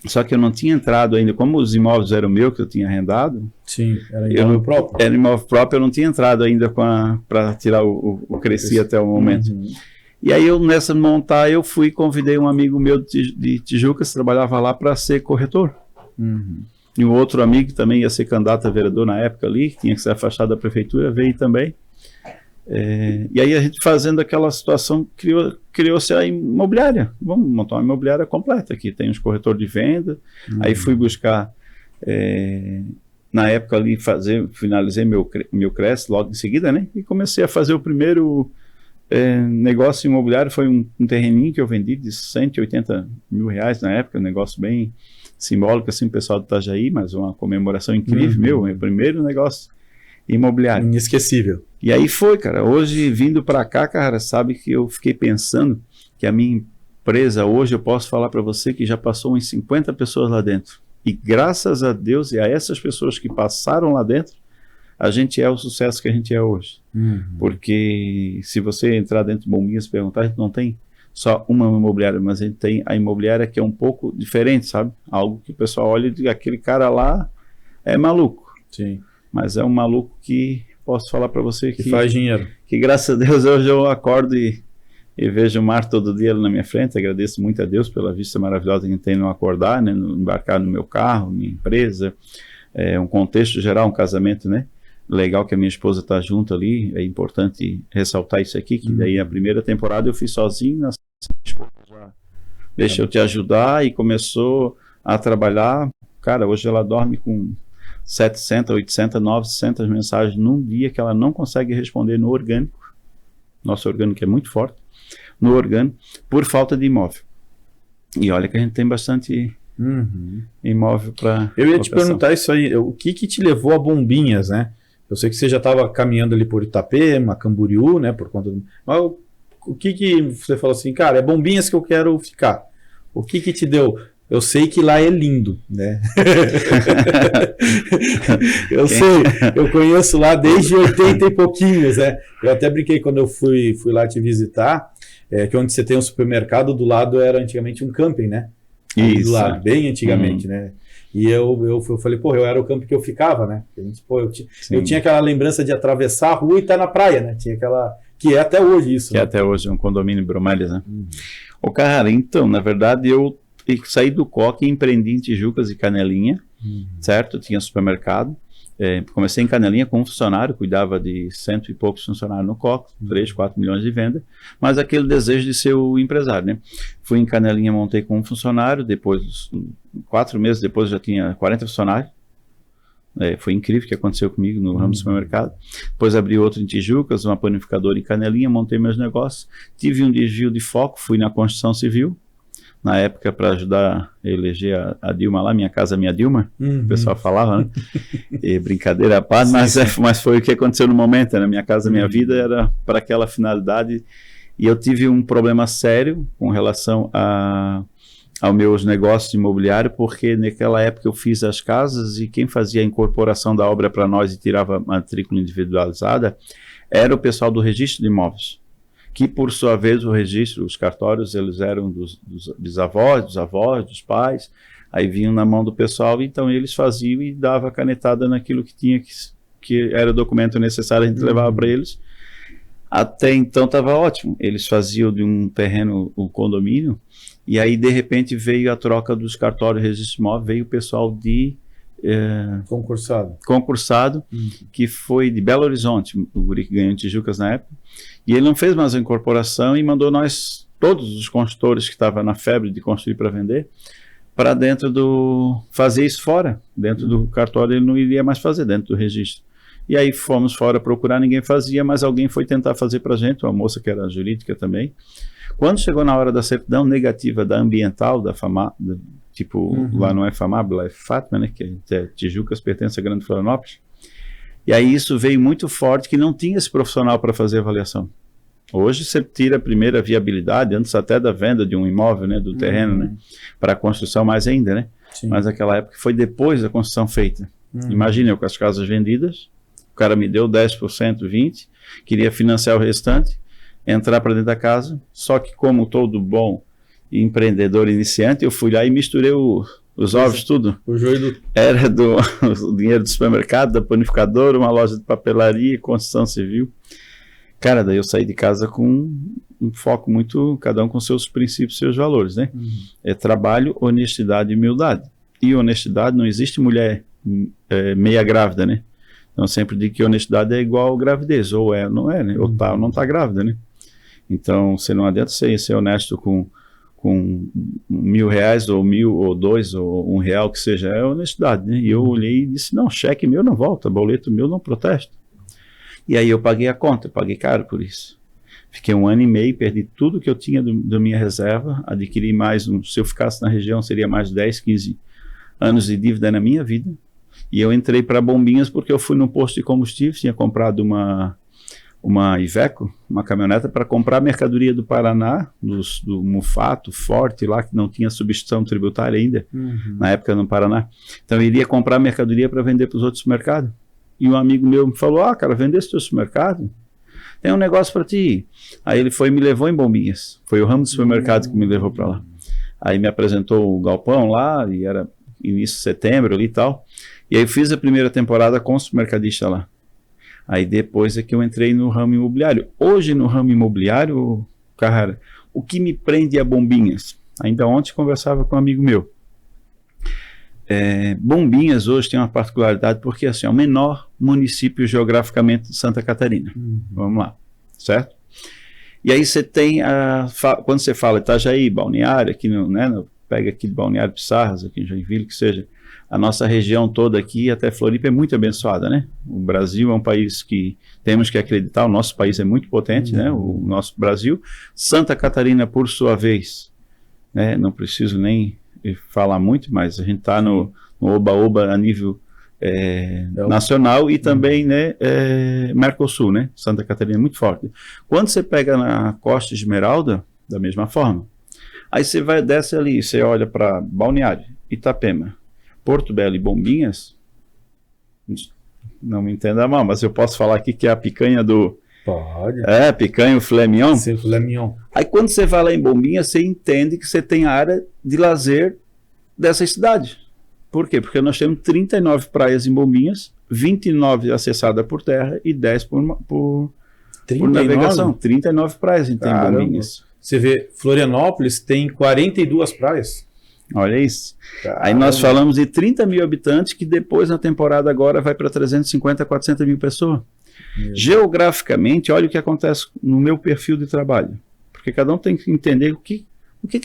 Só que eu não tinha entrado ainda, como os imóveis eram meus, que eu tinha arrendado. Sim, era imóvel próprio. Era imóvel próprio, eu não tinha entrado ainda para tirar o cresci até o momento. E aí nessa montar, eu convidei um amigo meu de Tijucas, que trabalhava lá, para ser corretor. E um outro amigo que também ia ser candidato a vereador na época ali, que tinha que ser afastado da prefeitura, veio também. E aí a gente fazendo aquela situação, criou-se a imobiliária. Vamos montar uma imobiliária completa aqui. Tem os corretores de venda. Aí fui buscar, na época ali, finalizei meu Cresce logo em seguida, né? E comecei a fazer o primeiro negócio imobiliário. Foi um terreninho que eu vendi de 180 mil reais na época, um negócio bem simbólico, assim, o pessoal do Itajaí, mas uma comemoração incrível, meu primeiro negócio imobiliário. Inesquecível. E aí foi, cara, hoje vindo para cá, cara, sabe que eu fiquei pensando que a minha empresa hoje, eu posso falar para você que já passou umas 50 pessoas lá dentro. E graças a Deus e a essas pessoas que passaram lá dentro, a gente é o sucesso que a gente é hoje. Porque se você entrar dentro do Bombinhas e perguntar, a gente não tem só uma imobiliária, mas a gente tem a imobiliária que é um pouco diferente, sabe? Algo que o pessoal olha e diz, aquele cara lá é maluco. Sim. Mas é um maluco que posso falar para você Que faz dinheiro. Que graças a Deus hoje eu acordo e vejo o mar todo dia ali na minha frente. Agradeço muito a Deus pela vista maravilhosa que tem no acordar, né, no embarcar no meu carro, minha empresa, um contexto geral, um casamento, né? Legal que a minha esposa está junto ali, é importante ressaltar isso aqui, que daí a primeira temporada eu fiz sozinho, na esposa já deixa eu te ajudar e começou a trabalhar. Cara, hoje ela dorme com 700, 800, 900 mensagens num dia que ela não consegue responder no orgânico. Nosso orgânico é muito forte, no orgânico, por falta de imóvel. E olha que a gente tem bastante imóvel para Eu ia te perguntar isso aí, o que te levou a Bombinhas, né? Eu sei que você já estava caminhando ali por Itapema, Camboriú, né, por conta do... Mas o que você falou assim, cara, é Bombinhas que eu quero ficar. O que te deu? Eu sei que lá é lindo, né? Eu sei, eu conheço lá desde 80 e pouquinhos, né? Eu até brinquei quando eu fui lá te visitar, que onde você tem um supermercado, do lado era antigamente um camping, né? Isso. Do lado, bem antigamente, né? E eu falei, pô, eu era o campo que eu ficava, né? A gente, pô, eu tinha aquela lembrança de atravessar a rua e estar na praia, né? Tinha aquela... Que é até hoje isso. Que é até hoje um condomínio em Bromélias, né? Ô, cara, então, na verdade, eu saí do Coque e empreendi em Tijucas e Canelinha, certo? Tinha supermercado. Comecei em Canelinha com um funcionário, cuidava de 100 e poucos funcionários no Coque, 3, 4 milhões de venda, mas aquele desejo de ser o empresário, né? Fui em Canelinha, montei com um funcionário, depois, 4 meses depois, já tinha 40 funcionários. Foi incrível o que aconteceu comigo no ramo do supermercado. Depois abri outro em Tijucas, uma panificadora em Canelinha, montei meus negócios, tive um desvio de foco, fui na construção civil, na época para ajudar a eleger a Dilma lá, Minha Casa Minha Dilma, o pessoal falava, né? E brincadeira à parte, mas foi o que aconteceu no momento, né? Minha Casa Minha Vida era para aquela finalidade, e eu tive um problema sério com relação aos meus negócios imobiliários, porque naquela época eu fiz as casas e quem fazia a incorporação da obra para nós e tirava a matrícula individualizada era o pessoal do registro de imóveis, que por sua vez o registro, os cartórios, eles eram dos bisavós, dos avós, dos pais, aí vinham na mão do pessoal, então eles faziam e dava a canetada naquilo que tinha, que era o documento necessário, a gente levava para eles. Até então estava ótimo, eles faziam de um terreno um condomínio, e aí de repente veio a troca dos cartórios de registro imóvel, veio o pessoal de concursado, que foi de Belo Horizonte, o guri que ganhou em Tijucas na época, e ele não fez mais a incorporação e mandou nós, todos os construtores que estavam na febre de construir para vender, para dentro fazer isso fora, dentro do cartório ele não iria mais fazer, dentro do registro. E aí fomos fora procurar, ninguém fazia, mas alguém foi tentar fazer para a gente, uma moça que era jurídica também. Quando chegou na hora da certidão negativa da ambiental, da FAMA, lá não é FAMAB, lá é Fátima, né, que é Tijucas, pertence a Grande Florianópolis. E aí isso veio muito forte, que não tinha esse profissional para fazer avaliação. Hoje você tira a primeira viabilidade, antes até da venda de um imóvel, né, do terreno, né, para a construção mais ainda, né. Sim. Mas naquela época foi depois da construção feita. Imagina, eu com as casas vendidas, o cara me deu 10%, 20%, queria financiar o restante, entrar para dentro da casa, só que como todo bom empreendedor iniciante, eu fui lá e misturei os ovos, tudo. O joio Era o dinheiro do supermercado, da panificadora, uma loja de papelaria, construção civil. Cara, daí eu saí de casa com um foco muito, cada um com seus princípios, seus valores, né? É trabalho, honestidade e humildade. E honestidade, não existe mulher meia grávida, né? Então eu sempre digo que honestidade é igual gravidez, ou é ou não é, né? Ou tá ou não tá grávida, né? Então você não adianta ser honesto com R$1.000 ou 1.000 ou 2 ou R$1 que seja, é honestidade, né? E eu olhei e disse, não, cheque meu não volta, boleto meu não protesta. E aí eu paguei a conta, paguei caro por isso. Fiquei 1 ano e meio, perdi tudo que eu tinha da minha reserva, adquiri mais, se eu ficasse na região seria mais 10, 15 anos de dívida na minha vida. E eu entrei para Bombinhas porque eu fui no posto de combustível, tinha comprado uma Iveco, uma caminhonete para comprar mercadoria do Paraná, do Mufato, Forte, lá que não tinha substituição tributária ainda, na época no Paraná. Então eu iria comprar mercadoria para vender para os outros mercados. E um amigo meu me falou, cara, vender esse teu supermercado? Tem um negócio para ti. Aí ele foi e me levou em Bombinhas. Foi o ramo do supermercado que me levou para lá. Aí me apresentou o galpão lá, e era início de setembro ali e tal. E aí eu fiz a primeira temporada com o supermercadista lá. Aí depois é que eu entrei no ramo imobiliário. Hoje no ramo imobiliário, Carrara, o que me prende é Bombinhas. Ainda ontem conversava com um amigo meu. Bombinhas hoje tem uma particularidade porque assim, é o menor município geograficamente de Santa Catarina. Vamos lá, certo? E aí você tem, quando você fala Itajaí, Balneário, aqui pega aqui Balneário Pissarras, aqui em Joinville, que seja, a nossa região toda aqui, até Floripa, é muito abençoada, né? O Brasil é um país que temos que acreditar, o nosso país é muito potente, né? O nosso Brasil. Santa Catarina, por sua vez, né? Não preciso nem falar muito, mas a gente está no oba-oba a nível nacional e também, né, Mercosul, né? Santa Catarina é muito forte. Quando você pega na Costa Esmeralda, da mesma forma, aí você desce ali, você olha para Balneário, Itapema, Porto Belo e Bombinhas, não me entenda mal, mas eu posso falar aqui que é a picanha do... Pode. Picanha, o filé mignon. Sim, filé mignon. Aí quando você vai lá em Bombinhas, você entende que você tem a área de lazer dessa cidade. Por quê? Porque nós temos 39 praias em Bombinhas, 29 acessadas por terra e 10 por navegação. 39 praias em Bombinhas. Você vê, Florianópolis tem 42 praias. Olha isso. Caramba. Aí nós falamos de 30 mil habitantes, que depois na temporada agora vai para 350, 400 mil pessoas. Geograficamente, olha o que acontece no meu perfil de trabalho. Porque cada um tem que entender o que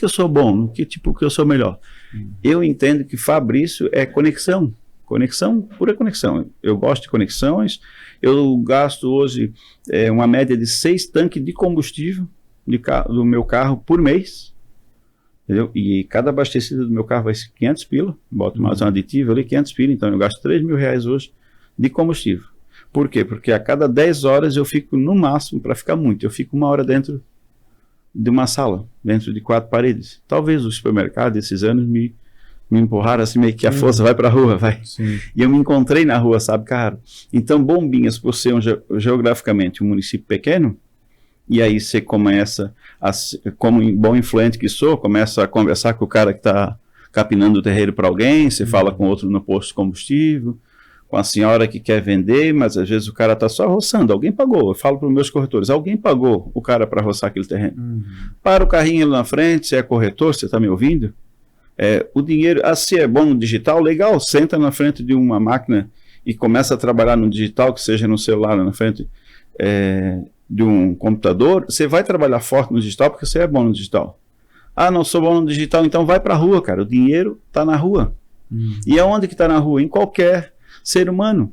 eu sou bom, o que eu sou melhor. Eu entendo que Fabrício é conexão. Conexão, pura conexão. Eu gosto de conexões. Eu gasto hoje uma média de 6 tanques de combustível do meu carro por mês. Entendeu? E cada abastecida do meu carro vai ser 500 pila, boto mais um aditivo ali, 500 pila, então eu gasto 3 mil reais hoje de combustível. Por quê? Porque a cada 10 horas eu fico no máximo, para ficar muito, eu fico 1 hora dentro de uma sala, dentro de 4 paredes. Talvez o supermercado, esses anos, me empurraram assim, meio que a força vai para a rua, vai. Sim. E eu me encontrei na rua, sabe, cara? Então Bombinhas, por ser geograficamente um município pequeno, e aí você começa, como bom influente que sou, começa a conversar com o cara que está capinando o terreiro para alguém, você fala com outro no posto de combustível, com a senhora que quer vender, mas às vezes o cara está só roçando, alguém pagou, eu falo para os meus corretores, alguém pagou o cara para roçar aquele terreno. Para o carrinho ali na frente, você é corretor, você está me ouvindo? O dinheiro, se é bom no digital, legal, senta na frente de uma máquina e começa a trabalhar no digital, que seja no celular, na frente de um computador, você vai trabalhar forte no digital porque você é bom no digital. Não sou bom no digital, então vai para a rua, cara, o dinheiro está na rua. E aonde que está na rua? Em qualquer ser humano.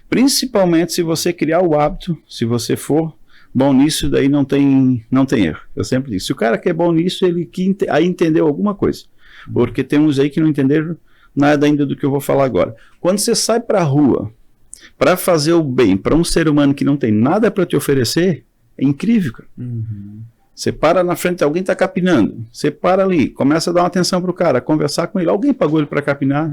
Principalmente se você criar o hábito, se você for bom nisso, daí não tem erro. Eu sempre digo, se o cara que é bom nisso, ele aí entendeu alguma coisa. Porque tem uns aí que não entenderam nada ainda do que eu vou falar agora. Quando você sai para a rua para fazer o bem para um ser humano que não tem nada para te oferecer, é incrível, cara. Você para na frente, alguém está capinando, você para ali, começa a dar uma atenção para o cara, conversar com ele, alguém pagou ele para capinar?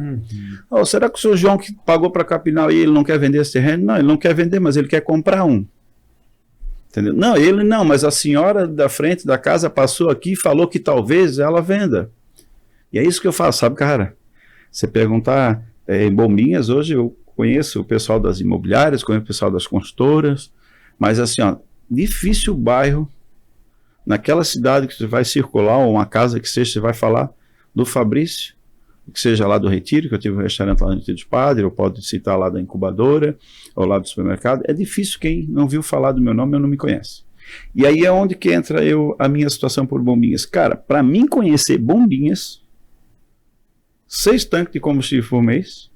Será que o seu João que pagou para capinar e ele não quer vender esse terreno? Não, ele não quer vender, mas ele quer comprar um. Entendeu? Não, ele não, mas a senhora da frente da casa passou aqui e falou que talvez ela venda. E é isso que eu faço, sabe, cara? Você perguntar em Bombinhas, hoje eu conheço o pessoal das imobiliárias, conheço o pessoal das construtoras, mas assim, difícil bairro, naquela cidade que você vai circular, ou uma casa que seja, você vai falar do Fabrício, que seja lá do Retiro, que eu tive um restaurante lá no Retiro dos Padres, ou pode citar lá da incubadora, ou lá do supermercado. É difícil quem não viu falar do meu nome, eu não me conhece. E aí é onde que entra a minha situação por Bombinhas. Cara, para mim conhecer Bombinhas, 6 tanques de combustível por mês,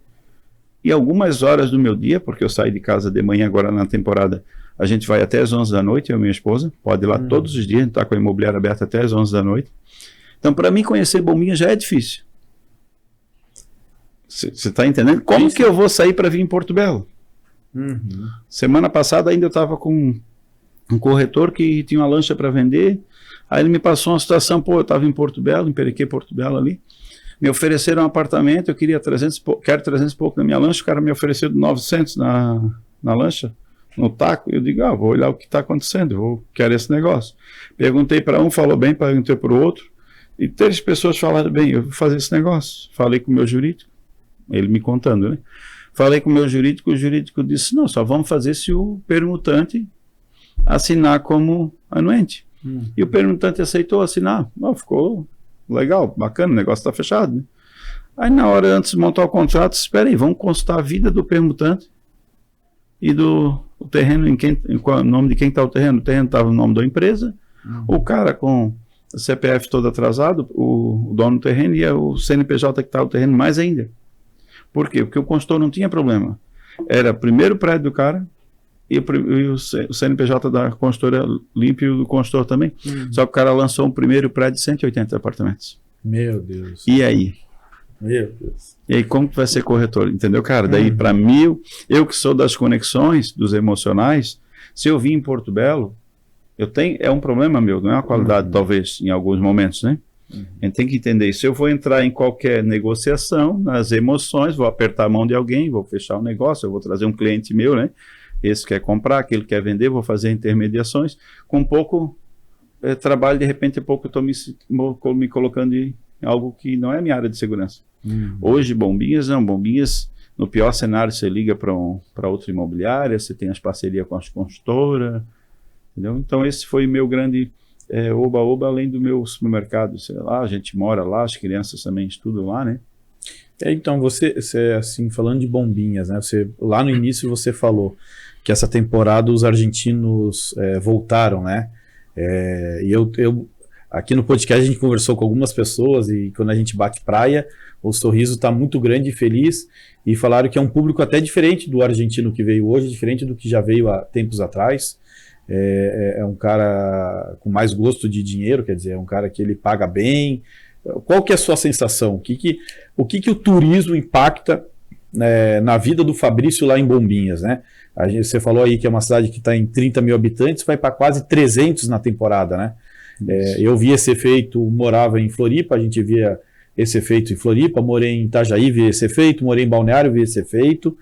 e algumas horas do meu dia, porque eu saio de casa de manhã agora na temporada, a gente vai até as 11 da noite, eu e minha esposa, pode ir lá todos os dias, a gente está com a imobiliária aberta até as 11 da noite. Então, para mim, conhecer Bombinhas já é difícil. Você está entendendo? Como que eu vou sair para vir em Porto Belo? Semana passada ainda eu estava com um corretor que tinha uma lancha para vender, aí ele me passou uma situação, eu estava em Porto Belo, em Perequê, Porto Belo ali, me ofereceram um apartamento, eu queria 300 e pouco na minha lancha, o cara me ofereceu 900 na lancha, no taco, eu digo, vou olhar o que está acontecendo, quero esse negócio. Perguntei para um, falou bem, perguntei para o outro, e 3 pessoas falaram bem, eu vou fazer esse negócio. Falei com o meu jurídico, ele me contando, né? Falei com o meu jurídico, o jurídico disse, não, só vamos fazer se o permutante assinar como anuente. E o permutante aceitou assinar. Ficou legal, bacana, o negócio está fechado, né? Aí na hora, antes de montar o contrato, espera aí, vamos constar a vida do permutante e o terreno, o nome de quem está o terreno estava no nome da empresa, o cara com o CPF todo atrasado, o dono do terreno, e o CNPJ que está o terreno mais ainda. Por quê? Porque o consultor não tinha problema. Era o primeiro prédio do cara e o CNPJ da consultora limpo e o do consultor também. Só que o cara lançou um primeiro prédio de 180 apartamentos. Meu Deus. E aí? Meu Deus. E aí, como que vai ser corretor? Entendeu, cara? Daí, para mim, eu que sou das conexões, dos emocionais, se eu vim em Porto Belo, é um problema meu, não é uma qualidade, talvez, em alguns momentos, né? A gente tem que entender isso. Se eu vou entrar em qualquer negociação, nas emoções, vou apertar a mão de alguém, vou fechar um negócio, eu vou trazer um cliente meu, né? Esse quer comprar, aquele quer vender, vou fazer intermediações. Com pouco trabalho, de repente, pouco eu estou me colocando em algo que não é a minha área de segurança. Hoje, Bombinhas, no pior cenário, você liga para outra imobiliária, você tem as parcerias com as construtoras, entendeu? Então, esse foi meu grande oba-oba, além do meu supermercado. Sei lá, a gente mora lá, as crianças também estudam lá, né? Então, você assim, falando de Bombinhas, né? Lá no início você falou que essa temporada os argentinos voltaram, né? E eu aqui no podcast a gente conversou com algumas pessoas e quando a gente bate praia, o sorriso está muito grande e feliz, e falaram que é um público até diferente do argentino que veio hoje, diferente do que já veio há tempos atrás. É um cara com mais gosto de dinheiro, quer dizer, é um cara que ele paga bem. Qual que é a sua sensação? O que o turismo impacta na vida do Fabrício lá em Bombinhas, né? Você falou aí que é uma cidade que está em 30 mil habitantes, vai para quase 300 na temporada, né? Eu vi esse efeito, morava em Floripa, a gente via esse efeito em Floripa, morei em Itajaí, vi esse efeito, morei em Balneário, vi esse efeito,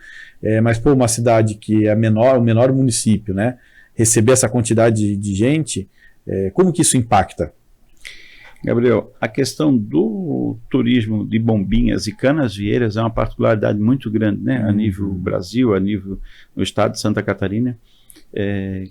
mas pô, uma cidade que é o menor município, né? Receber essa quantidade de gente, como que isso impacta? Gabriel, a questão do turismo de Bombinhas e Canasvieiras é uma particularidade muito grande, né? A nível Brasil, a nível no estado de Santa Catarina.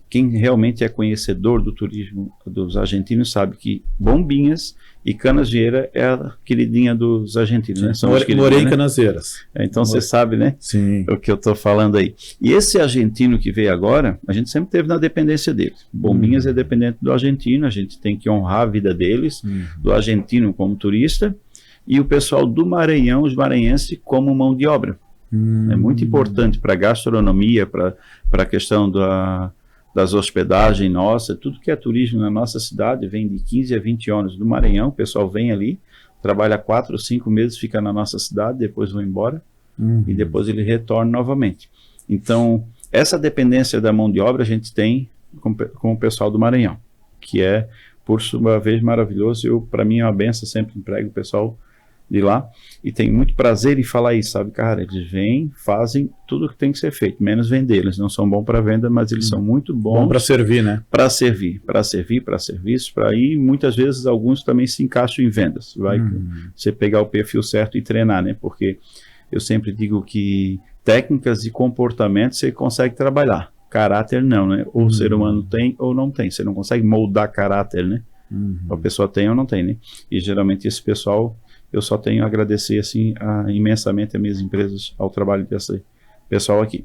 Quem realmente é conhecedor do turismo dos argentinos sabe que Bombinhas e Canasvieiras é a queridinha dos argentinos, né? Morei em Canasvieiras. Então você sabe, né? Sim. O que eu estou falando aí. E esse argentino que veio agora, a gente sempre teve na dependência dele. Bombinhas é dependente do argentino, a gente tem que honrar a vida deles, do argentino como turista, e o pessoal do Maranhão, os maranhenses, como mão de obra. É muito importante para a gastronomia, para a questão das hospedagens nossa, tudo que é turismo na nossa cidade vem de 15 a 20 anos do Maranhão, o pessoal vem ali, trabalha 4 ou 5 meses, fica na nossa cidade, depois vão embora e depois ele retorna novamente. Então, essa dependência da mão de obra a gente tem com o pessoal do Maranhão, que é, por sua vez, maravilhoso. Para mim é uma benção, sempre emprego o pessoal de lá, e tenho muito prazer em falar isso, sabe, cara? Eles vêm, fazem tudo o que tem que ser feito, menos vender. Eles não são bons para venda, mas eles são muito bons. Bom para servir, né? Para servir, para serviço, para ir. Muitas vezes alguns também se encaixam em vendas. Vai você pegar o perfil certo e treinar, né? Porque eu sempre digo que técnicas e comportamento você consegue trabalhar. Caráter não, né? Ou o ser humano tem ou não tem. Você não consegue moldar caráter, né? A pessoa tem ou não tem, né? E geralmente esse pessoal, eu só tenho a agradecer assim imensamente as minhas empresas, ao trabalho desse pessoal aqui.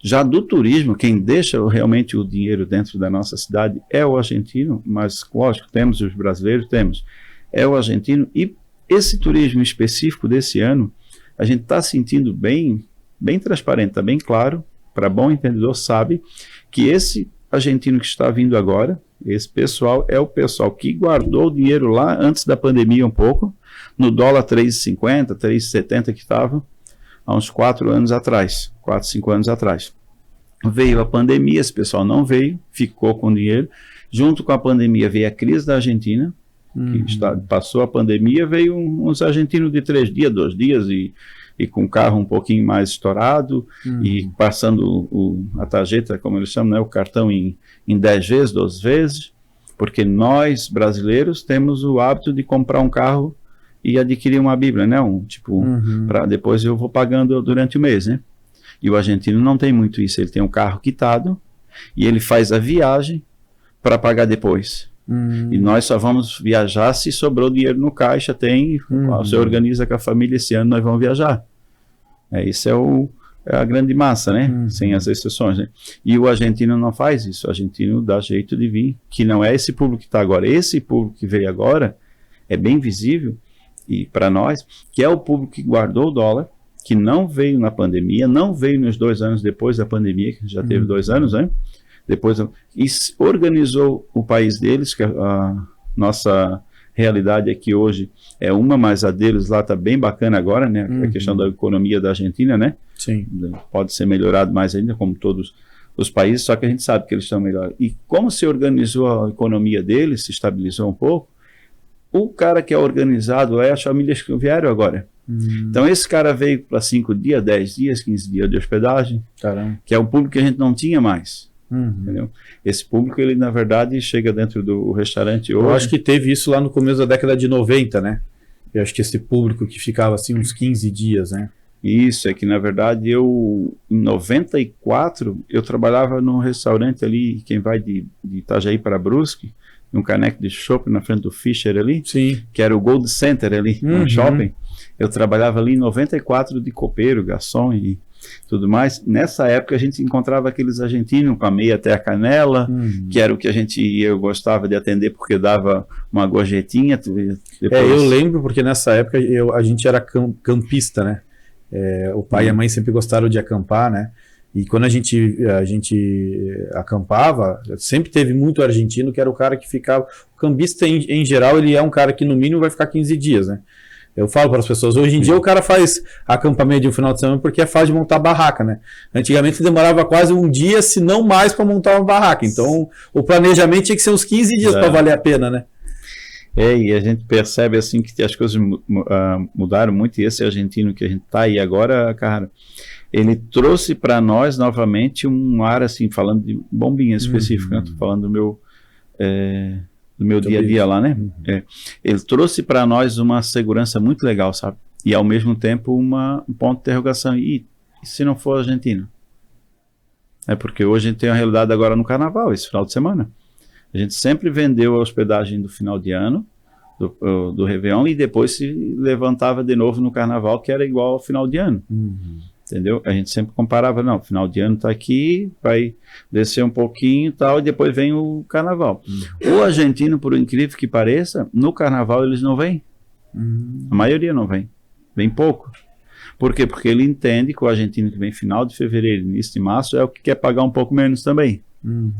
Já do turismo, quem deixa realmente o dinheiro dentro da nossa cidade é o argentino, mas lógico, temos os brasileiros, é o argentino, e esse turismo específico desse ano, a gente está sentindo bem transparente, está bem claro, para bom entendedor sabe, que esse argentino que está vindo agora, esse pessoal é o pessoal que guardou o dinheiro lá antes da pandemia um pouco, no dólar 3,50, 3,70 que estava há uns 4 anos atrás, 4, 5 anos atrás. Veio a pandemia, esse pessoal não veio, ficou com dinheiro. Junto com a pandemia veio a crise da Argentina, que passou a pandemia, veio uns argentinos de 3 dias, 2 dias e com o carro um pouquinho mais estourado e passando a tarjeta, como eles chamam, né, o cartão em 10 vezes, 12 vezes, porque nós brasileiros temos o hábito de comprar um carro e adquirir uma Bíblia, né? Para depois eu vou pagando durante o mês, né? E o argentino não tem muito isso, ele tem um carro quitado e ele faz a viagem para pagar depois. E nós só vamos viajar se sobrou dinheiro no caixa, você organiza com a família, esse ano nós vamos viajar. Isso é a grande massa, né? Sem as exceções, né? E o argentino não faz isso, o argentino dá jeito de vir, que não é esse público que está agora. Esse público que veio agora é bem visível, e para nós, que é o público que guardou o dólar, que não veio na pandemia, não veio nos 2 anos depois da pandemia, que já teve 2 anos, né? Depois, e organizou o país deles, que a nossa realidade é que hoje é uma, mas a deles lá está bem bacana agora, né? A questão da economia da Argentina, né? Sim. Pode ser melhorado mais ainda, como todos os países, só que a gente sabe que eles estão melhores. E como se organizou a economia deles, se estabilizou um pouco, o cara que é organizado é as famílias que vieram agora. Então esse cara veio para 5 dias, 10 dias, 15 dias de hospedagem, que é um público que a gente não tinha mais. Entendeu? Esse público, ele na verdade chega dentro do restaurante hoje. Eu acho que teve isso lá no começo da década de 90, né? Eu acho que esse público que ficava assim uns 15 dias, né? Isso, é que na verdade em 94, eu trabalhava num restaurante ali, quem vai de Itajaí para Brusque, um caneco de shopping na frente do Fischer ali, sim, que era o Gold Center ali, no shopping. Eu trabalhava ali em 94 de copeiro, garçom e tudo mais. Nessa época a gente encontrava aqueles argentinos com a meia até a canela, que era o que eu gostava de atender porque dava uma gorjetinha. Depois... eu lembro porque nessa época a gente era campista, né? O pai e a mãe sempre gostaram de acampar, né? E quando a gente acampava, sempre teve muito argentino que era o cara que ficava... O cambista, em geral, ele é um cara que no mínimo vai ficar 15 dias, né? Eu falo para as pessoas, hoje em dia o cara faz acampamento de um final de semana porque é fácil de montar barraca, né? Antigamente demorava quase um dia, se não mais, para montar uma barraca. Então, o planejamento tinha que ser uns 15 dias para valer a pena, né? E a gente percebe assim que as coisas mudaram muito, e esse argentino que a gente está aí agora, cara, ele trouxe para nós novamente um ar assim, falando de bombinha específica, né? Tô falando do meu dia a dia lá, né? Ele trouxe para nós uma segurança muito legal, sabe? E ao mesmo tempo um ponto de interrogação. E se não for argentino? Porque hoje a gente tem a realidade agora no carnaval, esse final de semana. A gente sempre vendeu a hospedagem do final de ano, do Réveillon, e depois se levantava de novo no carnaval, que era igual ao final de ano. Entendeu? A gente sempre comparava, não, final de ano tá aqui, vai descer um pouquinho e tal, e depois vem o carnaval. O argentino, por incrível que pareça, no carnaval eles não vêm. A maioria não vem. Vem pouco. Por quê? Porque ele entende que o argentino que vem final de fevereiro, início de março, é o que quer pagar um pouco menos também.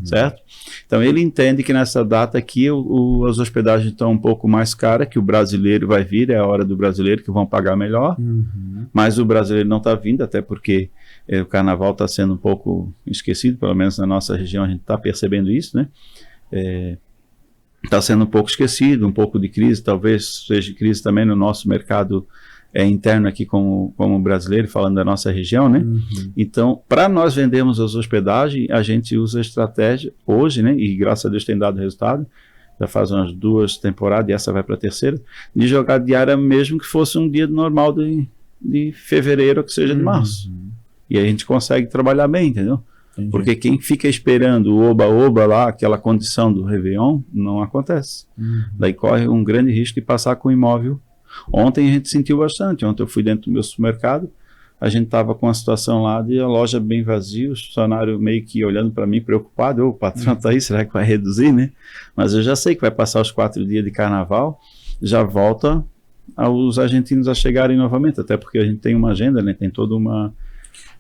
Certo? Então ele entende que nessa data aqui as hospedagens estão um pouco mais caras, que o brasileiro vai vir, é a hora do brasileiro que vão pagar melhor, mas o brasileiro não está vindo, até porque o carnaval está sendo um pouco esquecido, pelo menos na nossa região a gente está percebendo isso, né? Está sendo um pouco esquecido, um pouco de crise, talvez seja crise também no nosso mercado interno aqui como brasileiro, falando da nossa região, né? Então, para nós vendermos as hospedagens, a gente usa a estratégia hoje, né? E graças a Deus tem dado resultado, já faz umas 2 temporadas e essa vai para a 3ª, de jogar diária mesmo que fosse um dia normal de fevereiro ou que seja de março. E a gente consegue trabalhar bem, entendeu? Entendi. Porque quem fica esperando o oba-oba lá, aquela condição do Réveillon, não acontece. Daí corre um grande risco de passar com o imóvel. Ontem a gente sentiu bastante. Ontem eu fui dentro do meu supermercado, a gente estava com uma situação lá de a loja bem vazia, o funcionário meio que olhando para mim preocupado, o patrão tá aí, será que vai reduzir, né? Mas eu já sei que vai passar os 4 dias de carnaval, já volta os argentinos a chegarem novamente, até porque a gente tem uma agenda, né? Tem toda uma...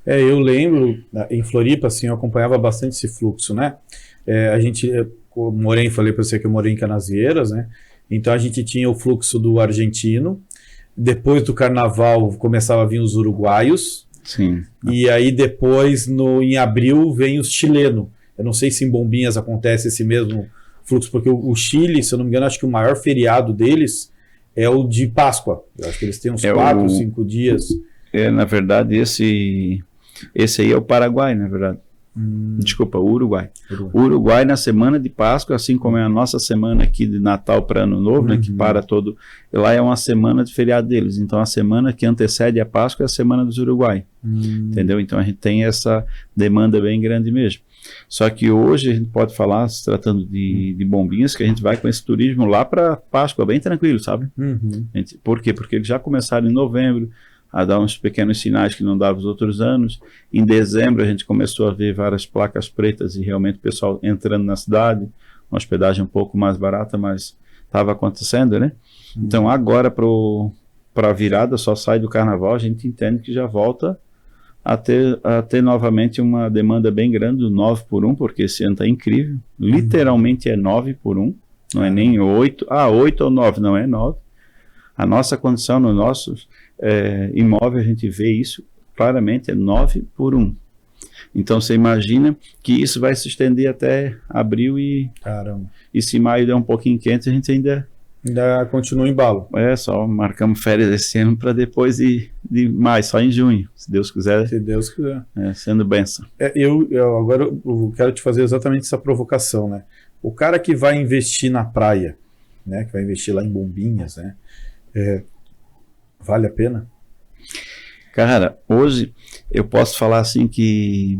eu lembro, em Floripa, assim, eu acompanhava bastante esse fluxo, né? Falei para você que eu morei em Canasvieiras, né? Então a gente tinha o fluxo do argentino, depois do carnaval começava a vir os uruguaios, sim. E aí depois em abril vem os chilenos. Eu não sei se em Bombinhas acontece esse mesmo fluxo, porque o Chile, se eu não me engano, acho que o maior feriado deles é o de Páscoa. Eu acho que eles têm uns 4 ou 5 dias. Na verdade, esse aí é o Paraguai, na verdade. Desculpa, Uruguai. Uruguai na semana de Páscoa, assim como é a nossa semana aqui de Natal para Ano Novo, né, que para todo... Lá é uma semana de feriado deles. Então, a semana que antecede a Páscoa é a semana dos Uruguai. Entendeu? Então, a gente tem essa demanda bem grande mesmo. Só que hoje a gente pode falar, se tratando de Bombinhas, que a gente vai com esse turismo lá para Páscoa, bem tranquilo, sabe? Por quê? Porque eles já começaram em novembro a dar uns pequenos sinais que não dava os outros anos. Em dezembro a gente começou a ver várias placas pretas e realmente o pessoal entrando na cidade, uma hospedagem um pouco mais barata, mas estava acontecendo, né? Então agora para a virada, só sai do carnaval, a gente entende que já volta a ter novamente uma demanda bem grande do 9 por 1, porque esse ano está incrível, literalmente é 9 por 1, não é nem 8, 8 ou 9, não é 9. A nossa condição no nosso imóvel, a gente vê isso claramente, é 9 por 1. Então você imagina que isso vai se estender até abril e se maio der um pouquinho quente, a gente ainda continua em embalo. Só marcamos férias esse ano para depois de maio, só em junho, se Deus quiser. Se Deus quiser. Sendo bênção. Agora eu quero te fazer exatamente essa provocação, né? O cara que vai investir na praia, né? Que vai investir lá em Bombinhas, né? Vale a pena? Cara, hoje eu posso falar assim que...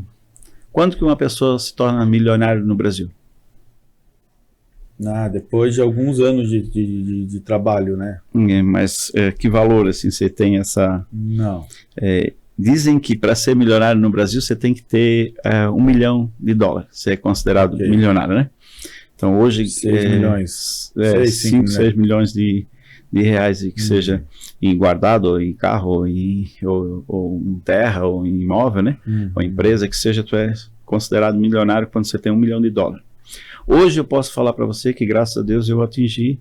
Quando que uma pessoa se torna milionário no Brasil? Depois de alguns anos de trabalho, né? Mas que valor, assim, você tem essa... Não. Dizem que para ser milionário no Brasil você tem que ter $1 milhão. Você é considerado milionário, né? Então hoje... 6 milhões. 6 milhões de reais, e que seja em guardado, ou em carro, ou em terra, ou em imóvel, né? Ou empresa, que seja, tu é considerado milionário quando você tem $1 milhão. Hoje eu posso falar para você que, graças a Deus, eu atingi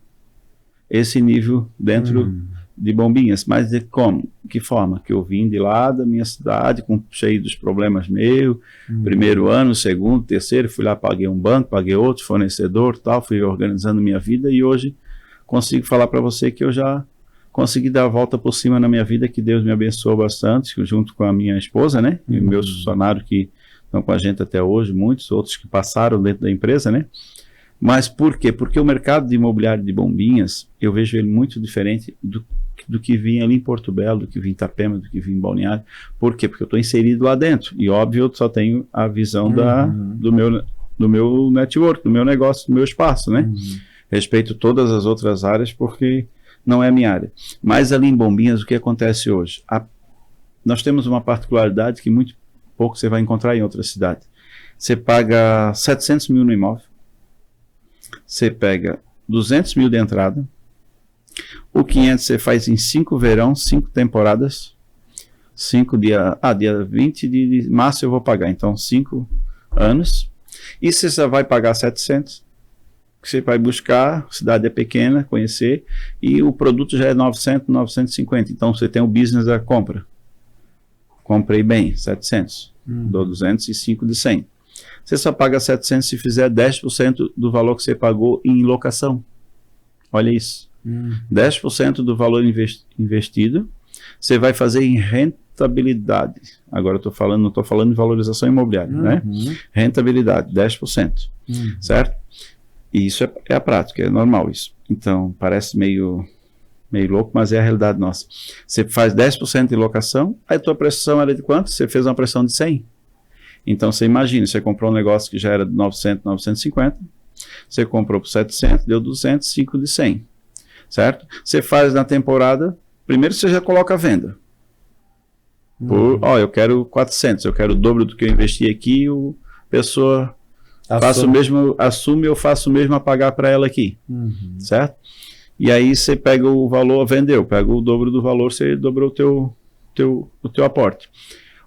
esse nível dentro de Bombinhas. Mas de como? Que forma? Que eu vim de lá da minha cidade, cheio dos problemas meus, primeiro ano, segundo, terceiro, fui lá, paguei um banco, paguei outro, fornecedor, tal, fui organizando minha vida, e hoje consigo falar para você que eu já consegui dar a volta por cima na minha vida, que Deus me abençoou bastante, junto com a minha esposa, né? E meus funcionários que estão com a gente até hoje, muitos outros que passaram dentro da empresa, né? Mas por quê? Porque o mercado de imobiliário de Bombinhas, eu vejo ele muito diferente do que vinha ali em Porto Belo, do que vinha em Itapema, do que vinha em Balneário. Por quê? Porque eu estou inserido lá dentro. E óbvio, eu só tenho a visão do meu network, do meu negócio, do meu espaço, né? Respeito todas as outras áreas porque não é a minha área. Mas ali em Bombinhas, o que acontece hoje? Nós temos uma particularidade que muito pouco você vai encontrar em outra cidade. Você paga 700 mil no imóvel, você pega 200 mil de entrada, o 500 você faz em 5 verão, 5 temporadas, 5 dia 20 de março eu vou pagar, então 5 anos, e você só vai pagar 700, que você vai buscar, a cidade é pequena, conhecer, e o produto já é 900, 950, então você tem o business da compra. Comprei bem, 700, dou 205 de 100. Você só paga 700 se fizer 10% do valor que você pagou em locação. Olha isso. 10% do valor investido, você vai fazer em rentabilidade. Agora não estou falando de valorização imobiliária, né? Rentabilidade, 10%. Certo? E isso é a prática, é normal isso. Então, parece meio louco, mas é a realidade nossa. Você faz 10% de locação, aí a tua prestação era de quanto? Você fez uma prestação de 100. Então, você imagina, você comprou um negócio que já era de 900, 950, você comprou por 700, deu 205 de 100, certo? Você faz na temporada, primeiro você já coloca a venda. Eu quero 400, eu quero o dobro do que eu investi aqui, a pessoa assume, eu faço o mesmo a pagar para ela aqui, certo? E aí você pega o valor, vendeu, pega o dobro do valor, você dobrou o teu aporte.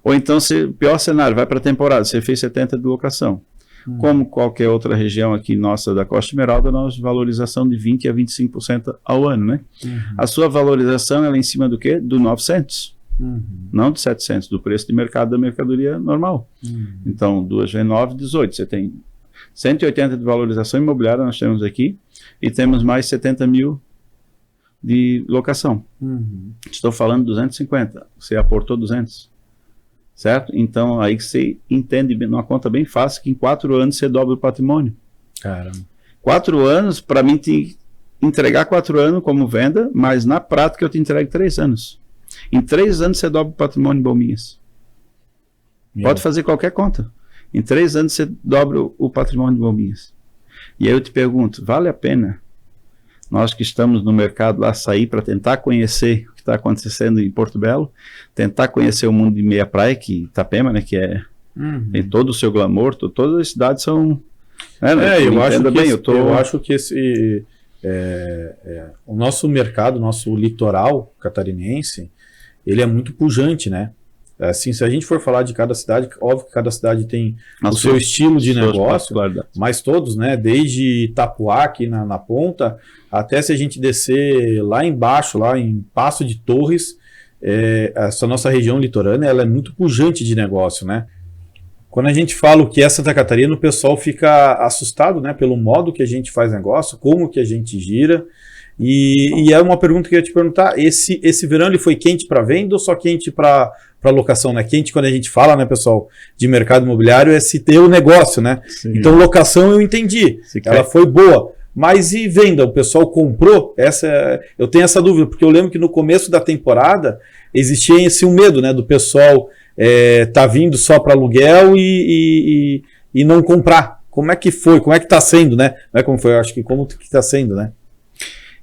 Ou então, pior cenário, vai para a temporada, você fez 70 de locação. Como qualquer outra região aqui nossa da Costa Esmeralda, nós valorização de 20% a 25% ao ano, né? A sua valorização ela é em cima do quê? Do 900. Não de 700, do preço de mercado da mercadoria normal. Então, 2 vezes 9, 18. Você tem 180 de valorização imobiliária, nós temos aqui, e temos mais 70 mil de locação. Estou falando 250, você aportou 200. certo? Então, aí que você entende numa conta bem fácil que em 4 anos você dobra o patrimônio. Caramba. 4 anos, para mim, te entregar 4 anos como venda, mas na prática eu te entrego 3 anos. Em 3 anos você dobra o patrimônio em Bombinhas. Pode fazer qualquer conta. Em 3 anos você dobra o patrimônio de Bombinhas. E aí eu te pergunto, vale a pena nós que estamos no mercado lá sair para tentar conhecer o que está acontecendo em Porto Belo, tentar conhecer o mundo de Meia Praia, que Itapema, né, que tem todo o seu glamour, todas as cidades são... Eu acho que esse o nosso mercado, o nosso litoral catarinense, ele é muito pujante, né? Assim, se a gente for falar de cada cidade, óbvio que cada cidade tem o seu estilo de negócio, mas todos, né? Desde Itapuá, aqui na ponta, até se a gente descer lá embaixo, lá em Passo de Torres, essa nossa região litorânea, ela é muito pujante de negócio, né? Quando a gente fala o que é Santa Catarina, o pessoal fica assustado, né? Pelo modo que a gente faz negócio, como que a gente gira. E é uma pergunta que eu ia te perguntar, esse verão ele foi quente para venda ou só quente para locação, né? Quente quando a gente fala, né, pessoal, de mercado imobiliário é se ter o negócio, né? Sim. Então locação eu entendi, ela foi boa, mas e venda? O pessoal comprou? Eu tenho essa dúvida, porque eu lembro que no começo da temporada existia esse medo, né, do pessoal tá vindo só para aluguel e não comprar. Como é que foi? Como é que tá sendo, né? Não é como foi, eu acho que como que tá sendo, né?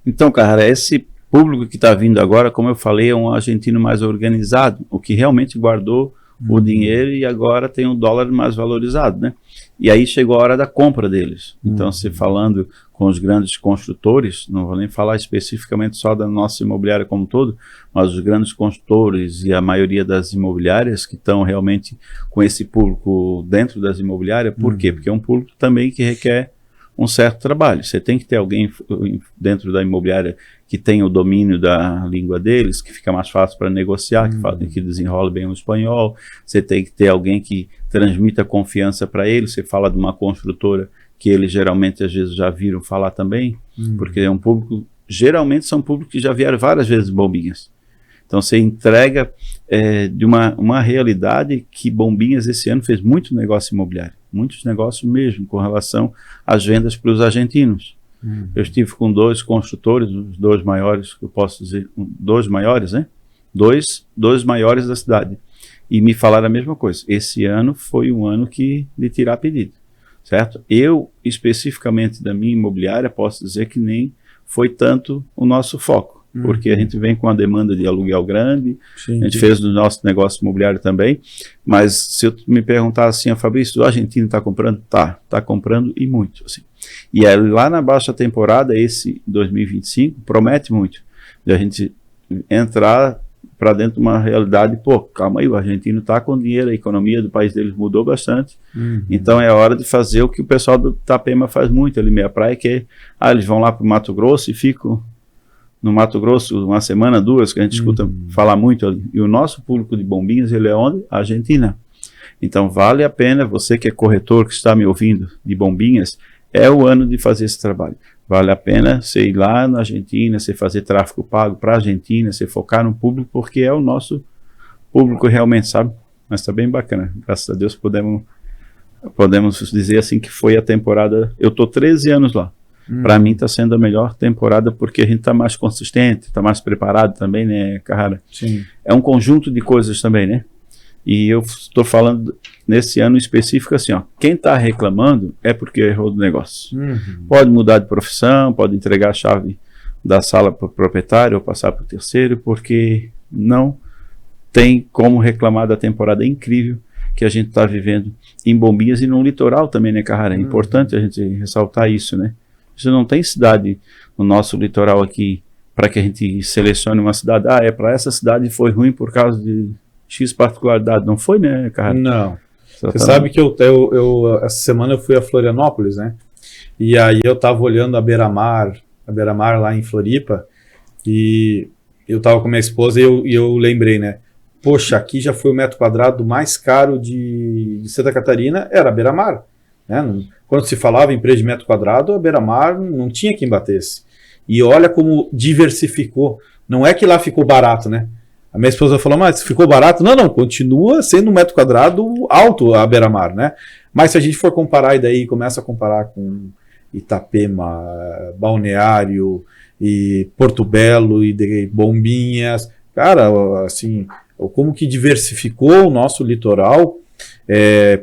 Então, cara, esse público que está vindo agora, como eu falei, é um argentino mais organizado, o que realmente guardou o dinheiro e agora tem o dólar mais valorizado, né? E aí chegou a hora da compra deles. Então, se falando com os grandes construtores, não vou nem falar especificamente só da nossa imobiliária como um todo, mas os grandes construtores e a maioria das imobiliárias que estão realmente com esse público dentro das imobiliárias, por quê? Porque é um público também que requer um certo trabalho. Você tem que ter alguém dentro da imobiliária que tenha o domínio da língua deles, que fica mais fácil para negociar, que desenrola bem o espanhol. Você tem que ter alguém que transmita confiança para eles. Você fala de uma construtora que eles geralmente às vezes já viram falar também, porque é um público, geralmente são públicos que já vieram várias vezes Bombinhas. Então você entrega de uma realidade que Bombinhas esse ano fez muito negócio imobiliário, muitos negócios mesmo com relação às vendas para os argentinos. Eu estive com 2 construtores, os 2 maiores, que eu posso dizer, 2 maiores, né? Dois maiores da cidade. E me falaram a mesma coisa. Esse ano foi um ano de tirar pedido, certo? Eu, especificamente da minha imobiliária, posso dizer que nem foi tanto o nosso foco. Porque a gente vem com a demanda de aluguel grande, a gente fez no nosso negócio imobiliário também, mas se eu me perguntar assim, Fabrício, o argentino está comprando? Está comprando e muito, assim. E aí, lá na baixa temporada, esse 2025, promete muito, de a gente entrar para dentro de uma realidade, calma aí, o argentino está com dinheiro, a economia do país deles mudou bastante, então é hora de fazer o que o pessoal do Itapema faz muito, ali Meia Praia, que eles vão lá para o Mato Grosso e ficam no Mato Grosso, 1 semana, 2, que a gente escuta falar muito ali. E o nosso público de Bombinhas, ele é onde? Argentina. Então vale a pena, você que é corretor, que está me ouvindo, de Bombinhas, é o ano de fazer esse trabalho. Vale a pena você ir lá na Argentina, você fazer tráfego pago para a Argentina, você focar no público, porque é o nosso público realmente, sabe? Mas está bem bacana. Graças a Deus podemos dizer assim que foi a temporada... Eu estou 13 anos lá. Para mim está sendo a melhor temporada porque a gente está mais consistente, está mais preparado também, né, Carrara? Sim. É um conjunto de coisas também, né? E eu estou falando nesse ano específico assim, quem está reclamando é porque errou do negócio. Pode mudar de profissão, pode entregar a chave da sala para o proprietário ou passar para o terceiro, porque não tem como reclamar da temporada incrível que a gente está vivendo em Bombinhas e no litoral também, né, Carrara? É importante a gente ressaltar isso, né? Você não tem cidade no nosso litoral aqui para que a gente selecione uma cidade. Para essa cidade foi ruim por causa de X particularidade. Não foi, né, cara? Não. Você sabe que eu essa semana eu fui a Florianópolis, né? E aí eu tava olhando a beira-mar lá em Floripa, e eu tava com minha esposa e eu lembrei, né? Poxa, aqui já foi o metro quadrado mais caro de Santa Catarina, era a beira-mar. Né? Quando se falava em preço de metro quadrado, a beira-mar não tinha quem batesse. E olha como diversificou. Não é que lá ficou barato, né? A minha esposa falou, mas ficou barato? Não, continua sendo 1 m² alto a beira-mar, né? Mas se a gente for comparar, e daí começa a comparar com Itapema, Balneário, e Porto Belo, e de Bombinhas, cara, assim, como que diversificou o nosso litoral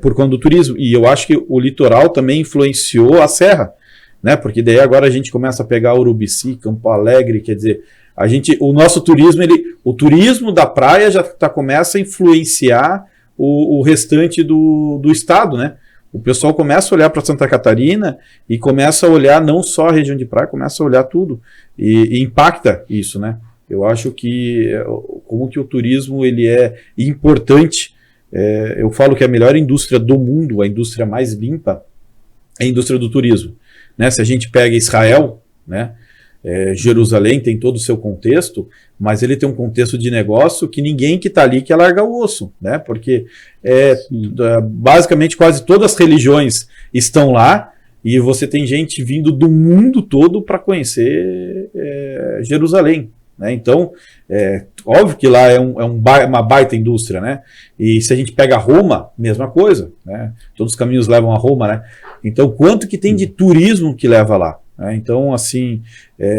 por conta do turismo. E eu acho que o litoral também influenciou a serra, né? Porque daí agora a gente começa a pegar Urubici, Campo Alegre, quer dizer, o nosso turismo, o turismo da praia já começa a influenciar o restante do estado, né? O pessoal começa a olhar para Santa Catarina e começa a olhar não só a região de praia, começa a olhar tudo e impacta isso, né? Eu acho que como que o turismo ele é importante. Eu falo que a melhor indústria do mundo, a indústria mais limpa, é a indústria do turismo, né? Se a gente pega Israel, né? Jerusalém tem todo o seu contexto, mas ele tem um contexto de negócio que ninguém que está ali quer largar o osso, né? Porque basicamente quase todas as religiões estão lá e você tem gente vindo do mundo todo para conhecer Jerusalém, né? Então, óbvio que lá é uma baita indústria, né? E se a gente pega Roma, mesma coisa, né? Todos os caminhos levam a Roma, né? Então, quanto que tem de turismo que leva lá? Então, assim,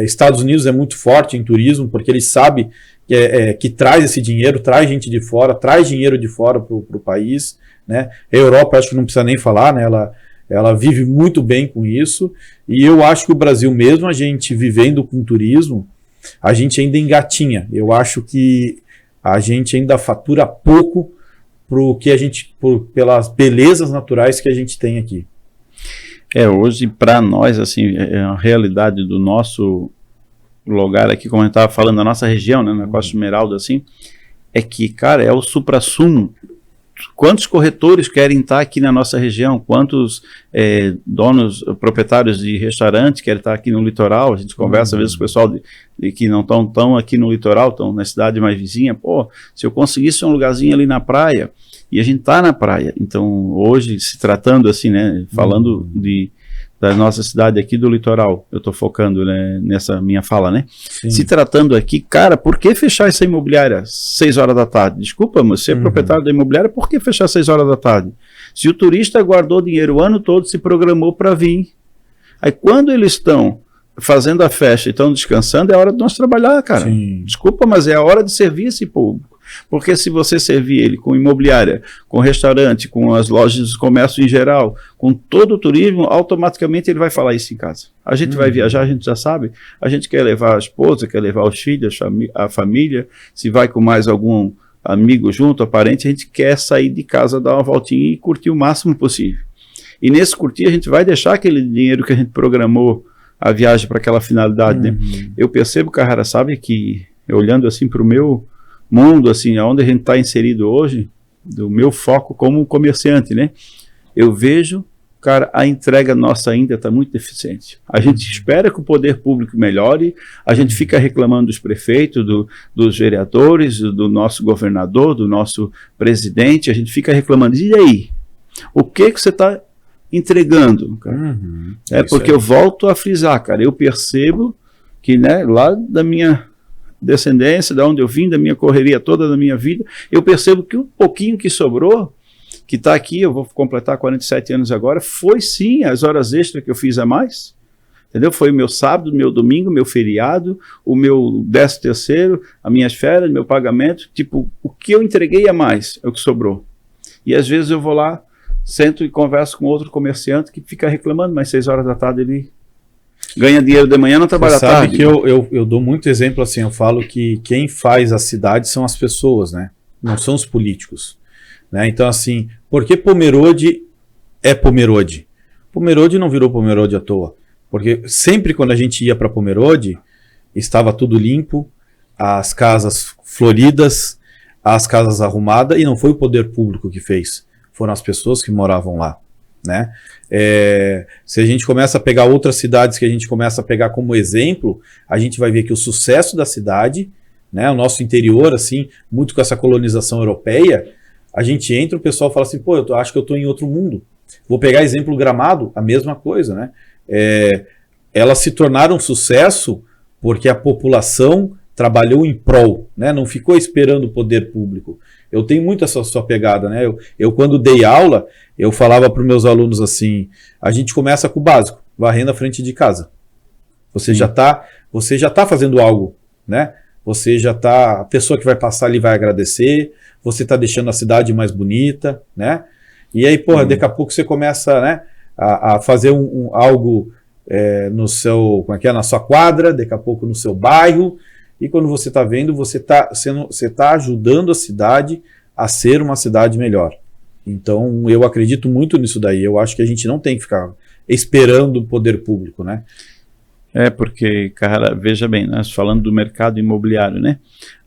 Estados Unidos é muito forte em turismo, porque ele sabe que traz esse dinheiro, traz gente de fora, traz dinheiro de fora para o país, né? A Europa, acho que não precisa nem falar, né? Ela vive muito bem com isso, e eu acho que o Brasil mesmo, a gente vivendo com turismo, a gente ainda engatinha. Eu acho que a gente ainda fatura pouco pelas belezas naturais que a gente tem aqui. Hoje para nós, assim, a realidade do nosso lugar aqui, como a gente estava falando, da nossa região, né, na Costa Esmeralda, assim, é que, cara, é o suprassumo. Quantos corretores querem estar aqui na nossa região? Quantos donos, proprietários de restaurantes querem estar aqui no litoral? A gente conversa às vezes com o pessoal que não estão aqui no litoral, estão na cidade mais vizinha. Pô, se eu conseguisse um lugarzinho ali na praia, e a gente está na praia. Então, hoje, se tratando assim, né, falando da nossa cidade aqui do litoral, eu estou focando, né, nessa minha fala, né? Sim. Se tratando aqui, cara, por que fechar essa imobiliária 6 horas da tarde? Desculpa, mas você é proprietário da imobiliária, por que fechar 6 horas da tarde? Se o turista guardou dinheiro o ano todo, se programou para vir. Aí quando eles estão fazendo a festa e estão descansando, é hora de nós trabalhar, cara. Sim. Desculpa, mas é a hora de servir esse público. Porque se você servir ele com imobiliária, com restaurante, com as lojas de comércio em geral, com todo o turismo, automaticamente ele vai falar isso em casa. A gente vai viajar, a gente já sabe, a gente quer levar a esposa, quer levar os filhos, a família, se vai com mais algum amigo junto, a parente, a gente quer sair de casa, dar uma voltinha e curtir o máximo possível. E nesse curtir a gente vai deixar aquele dinheiro que a gente programou a viagem para aquela finalidade, né? Eu percebo, Carrara, sabe que, olhando assim para o meu mundo, assim, onde a gente está inserido hoje, do meu foco como comerciante, né? Eu vejo, cara, a entrega nossa ainda está muito deficiente. A gente espera que o poder público melhore, a gente fica reclamando dos prefeitos, dos vereadores, do nosso governador, do nosso presidente, a gente fica reclamando. E aí? O que você está entregando? Cara? Porque eu volto a frisar, cara, eu percebo que, né, lá da minha descendência, da onde eu vim, da minha correria toda da minha vida, eu percebo que o pouquinho que sobrou, que está aqui, eu vou completar 47 anos agora, foi sim as horas extras que eu fiz a mais, entendeu? Foi o meu sábado, meu domingo, meu feriado, o meu 13º, as minhas férias, meu pagamento, tipo, o que eu entreguei a mais é o que sobrou. E às vezes eu vou lá, sento e converso com outro comerciante que fica reclamando, mas 6 horas da tarde ele ganha dinheiro de manhã, não trabalha à tarde. Sabe que eu dou muito exemplo assim, eu falo que quem faz a cidade são as pessoas, né? Não são os políticos, né? Então assim, por que Pomerode é Pomerode? Pomerode não virou Pomerode à toa, porque sempre quando a gente ia para Pomerode, estava tudo limpo, as casas floridas, as casas arrumadas, e não foi o poder público que fez, foram as pessoas que moravam lá, né? Se a gente começa a pegar outras cidades que a gente começa a pegar como exemplo, a gente vai ver que o sucesso da cidade, né, o nosso interior, assim, muito com essa colonização europeia, a gente entra, o pessoal fala assim, pô, eu acho que eu estou em outro mundo. Vou pegar exemplo Gramado, a mesma coisa, né? Elas se tornaram sucesso porque a população trabalhou em prol, né? Não ficou esperando o poder público. Eu tenho muito essa sua pegada, né? Eu quando dei aula, eu falava para os meus alunos assim, a gente começa com o básico, varrendo a frente de casa. Você já tá fazendo algo, né? Você já tá, a pessoa que vai passar ali vai agradecer, você tá deixando a cidade mais bonita, né? E aí, porra, daqui a pouco você começa, né, a fazer algo no seu, como é que é, na sua quadra, daqui a pouco no seu bairro, e quando você tá vendo, você tá ajudando a cidade a ser uma cidade melhor. Então, eu acredito muito nisso daí. Eu acho que a gente não tem que ficar esperando o poder público, né? Porque, cara, veja bem, nós falando do mercado imobiliário, né?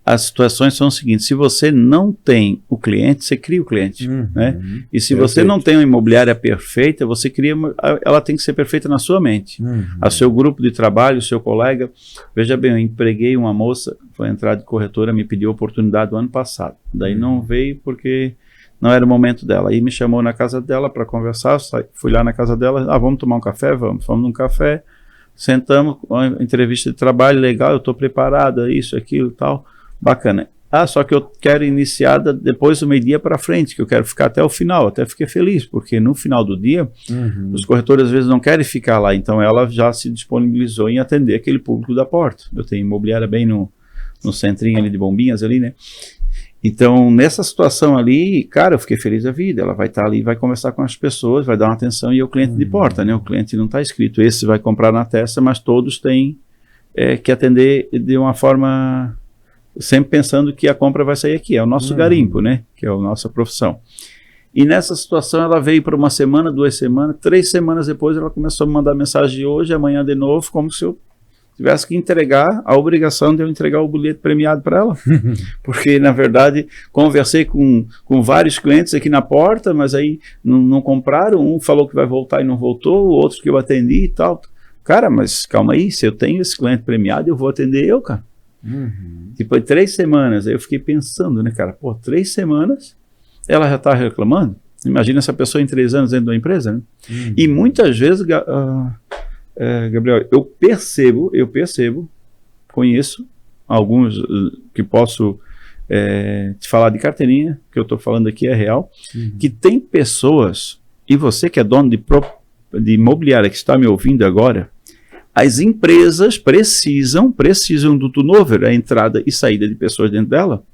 As situações são as seguintes: se você não tem o cliente, você cria o cliente, né? E se você não tem uma imobiliária perfeita, você cria, ela tem que ser perfeita na sua mente. A seu grupo de trabalho, o seu colega. Veja bem, eu empreguei uma moça, foi entrar de corretora, me pediu oportunidade o ano passado. Daí não veio porque não era o momento dela. Aí me chamou na casa dela para conversar, fui lá na casa dela, vamos tomar um café? Vamos num café, sentamos, uma entrevista de trabalho legal, eu estou preparada, isso, aquilo, tal. Bacana. Só que eu quero iniciada depois do meio-dia para frente, que eu quero ficar até o final. Até fiquei feliz, porque no final do dia, os corretores às vezes não querem ficar lá, então ela já se disponibilizou em atender aquele público da porta. Eu tenho imobiliária bem no centrinho ali de Bombinhas ali, né? Então, nessa situação ali, cara, eu fiquei feliz da vida. Ela vai estar ali, vai conversar com as pessoas, vai dar uma atenção, e é o cliente de porta, né? O cliente não está escrito, esse vai comprar na testa, mas todos têm que atender de uma forma, sempre pensando que a compra vai sair aqui. É o nosso garimpo, né? Que é a nossa profissão. E nessa situação ela veio para uma semana, 2 semanas, 3 semanas depois ela começou a me mandar mensagem hoje, amanhã de novo, como se eu tivesse que entregar, a obrigação de eu entregar o bilhete premiado para ela. Porque, na verdade, conversei com vários clientes aqui na porta, mas aí não compraram. Um falou que vai voltar e não voltou, o outro que eu atendi e tal. Cara, mas calma aí, se eu tenho esse cliente premiado, eu vou atender eu, cara. Tipo, 3 semanas, aí eu fiquei pensando, né, cara? 3 semanas, ela já tá reclamando? Imagina essa pessoa em 3 anos dentro da empresa, né? E muitas vezes, Gabriel, eu percebo, conheço alguns que posso te falar de carteirinha, que eu estou falando aqui é real, que tem pessoas, e você que é dono de imobiliária que está me ouvindo agora, as empresas precisam do turnover, a entrada e saída de pessoas dentro dela.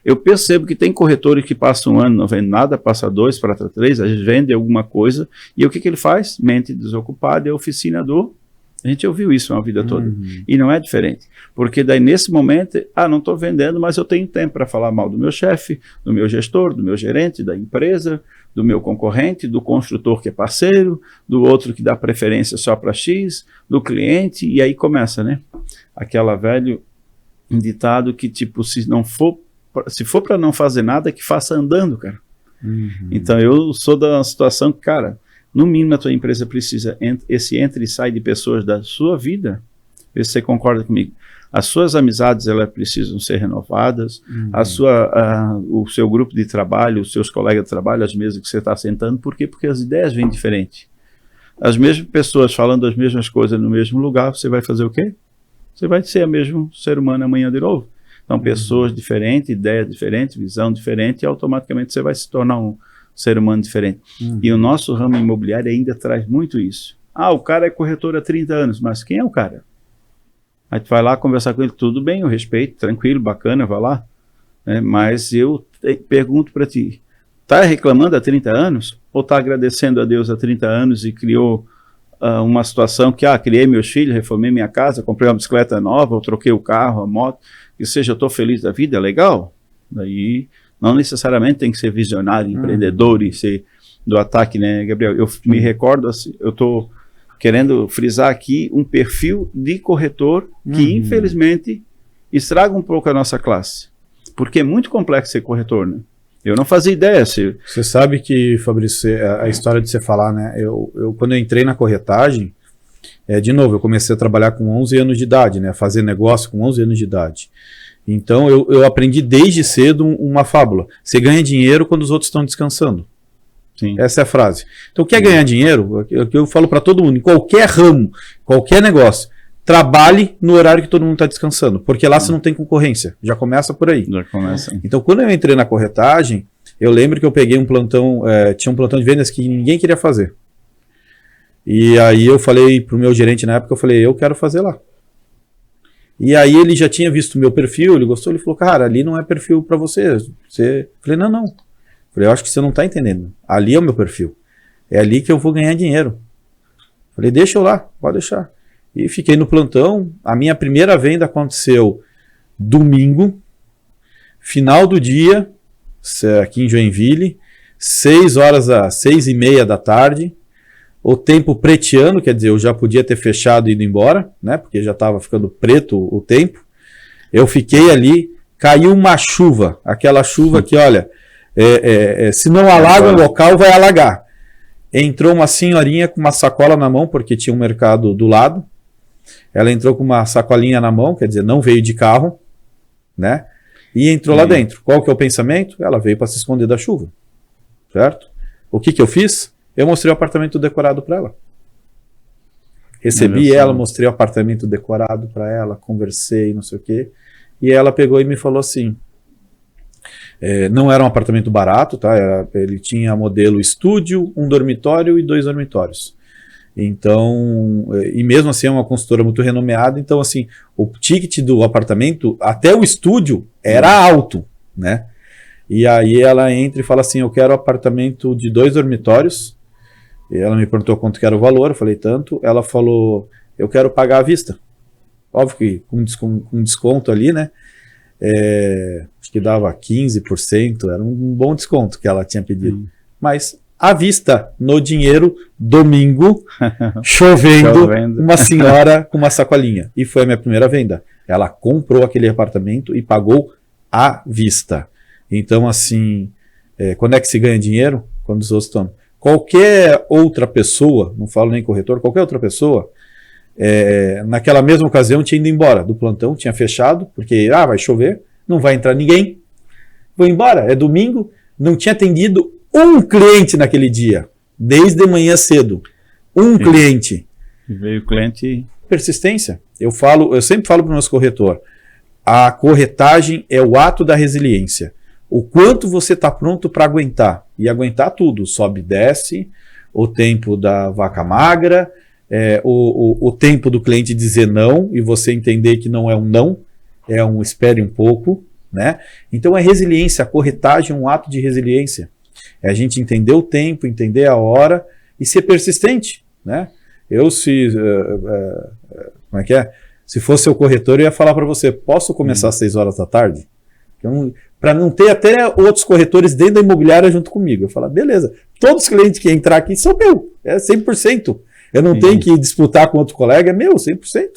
Eu percebo que tem corretores que passam 1 ano, não vende nada, passa 2 para 3, às vezes vende alguma coisa, e o que ele faz? Mente desocupada, é a oficina do... A gente ouviu isso uma vida toda, e não é diferente, porque daí nesse momento, não estou vendendo, mas eu tenho tempo para falar mal do meu chefe, do meu gestor, do meu gerente, da empresa, do meu concorrente, do construtor que é parceiro, do outro que dá preferência só para X, do cliente, e aí começa, né? Aquela velho ditado que, tipo, se for para não fazer nada, que faça andando, cara. Então eu sou da situação que, cara, no mínimo a tua empresa precisa esse entra e sai de pessoas da sua vida. Vê se você concorda comigo. As suas amizades, elas precisam ser renovadas, o seu grupo de trabalho, os seus colegas de trabalho, as mesas que você está sentando. Por quê? Porque as ideias vêm diferentes. As mesmas pessoas falando as mesmas coisas no mesmo lugar, você vai fazer o quê? Você vai ser o mesmo ser humano amanhã de novo. Então, pessoas diferentes, ideias diferentes, visão diferente, e automaticamente você vai se tornar um ser humano diferente. E o nosso ramo imobiliário ainda traz muito isso. O cara é corretor há 30 anos, mas quem é o cara? Aí tu vai lá conversar com ele, tudo bem, eu respeito, tranquilo, bacana, vai lá. Mas eu pergunto para ti, tá reclamando há 30 anos? Ou tá agradecendo a Deus há 30 anos e criou uma situação que, criei meus filhos, reformei minha casa, comprei uma bicicleta nova, eu troquei o carro, a moto, que seja, eu estou feliz da vida, legal? Daí, não necessariamente tem que ser visionário, empreendedor e ser do ataque, né, Gabriel? Eu me recordo, assim, eu estou querendo frisar aqui um perfil de corretor que, infelizmente, estraga um pouco a nossa classe, porque é muito complexo ser corretor, né? Eu não fazia ideia. Você sabe que, Fabrício, a história de você falar, né? Quando eu entrei na corretagem, de novo, eu comecei a trabalhar com 11 anos de idade, né? Fazer negócio com 11 anos de idade. Então, eu aprendi desde cedo uma fábula. Você ganha dinheiro quando os outros estão descansando. Sim. Essa é a frase. Então, quer ganhar dinheiro? Eu falo para todo mundo, em qualquer ramo, qualquer negócio, trabalhe no horário que todo mundo está descansando, porque lá você não tem concorrência, já começa por aí. Já começa. Então, quando eu entrei na corretagem, eu lembro que eu peguei um plantão, tinha um plantão de vendas que ninguém queria fazer. E aí eu falei pro meu gerente na época, eu falei, eu quero fazer lá. E aí ele já tinha visto o meu perfil, ele gostou, ele falou, cara, ali não é perfil para você. Eu falei, não. Eu falei, eu acho que você não tá entendendo. Ali é o meu perfil. É ali que eu vou ganhar dinheiro. Eu falei, deixa eu lá, pode deixar. E fiquei no plantão. A minha primeira venda aconteceu domingo, final do dia, aqui em Joinville, 6h30 da tarde. O tempo preteando, quer dizer, eu já podia ter fechado e ido embora, né? Porque já estava ficando preto o tempo. Eu fiquei ali, caiu uma chuva, aquela chuva que, olha, se não alaga o local, vai alagar. Entrou uma senhorinha com uma sacola na mão, porque tinha um mercado do lado. Ela entrou com uma sacolinha na mão, quer dizer, não veio de carro, né? E entrou lá dentro. Qual que é o pensamento? Ela veio para se esconder da chuva, certo? O que eu fiz? Eu mostrei o apartamento decorado para ela. Recebi ela, mostrei o apartamento decorado para ela, conversei, não sei o quê. E ela pegou e me falou assim, não era um apartamento barato, tá? Ele tinha modelo estúdio, um dormitório e 2 dormitórios. Então, e mesmo assim é uma consultora muito renomeada, então assim, o ticket do apartamento, até o estúdio, era alto, né? E aí ela entra e fala assim, eu quero apartamento de 2 dormitórios. E ela me perguntou quanto que era o valor, eu falei tanto. Ela falou, eu quero pagar à vista. Óbvio que com desconto ali, né? Acho que dava 15%, era um bom desconto que ela tinha pedido. Mas à vista, no dinheiro, domingo, chovendo, uma senhora com uma sacolinha. E foi a minha primeira venda. Ela comprou aquele apartamento e pagou à vista. Então, assim, quando é que se ganha dinheiro? Quando os outros estão. Qualquer outra pessoa, não falo nem corretor, qualquer outra pessoa, naquela mesma ocasião tinha ido embora do plantão, tinha fechado, porque vai chover, não vai entrar ninguém, vou embora, é domingo, não tinha atendido um cliente naquele dia, desde manhã cedo, cliente. Veio o cliente. Persistência. Eu sempre falo para o nosso corretor, a corretagem é o ato da resiliência. O quanto você está pronto para aguentar. E aguentar tudo. Sobe e desce, o tempo da vaca magra, o tempo do cliente dizer não e você entender que não é um não, é um espere um pouco, né? Então é resiliência. A corretagem é um ato de resiliência. É a gente entender o tempo, entender a hora e ser persistente, né? Como é que é? Se fosse o corretor, eu ia falar para você, posso começar às 6 horas da tarde? Para não ter até outros corretores dentro da imobiliária junto comigo. Eu falo, beleza, todos os clientes que entrar aqui são meu, 100%. Eu não tenho que disputar com outro colega, é meu, 100%.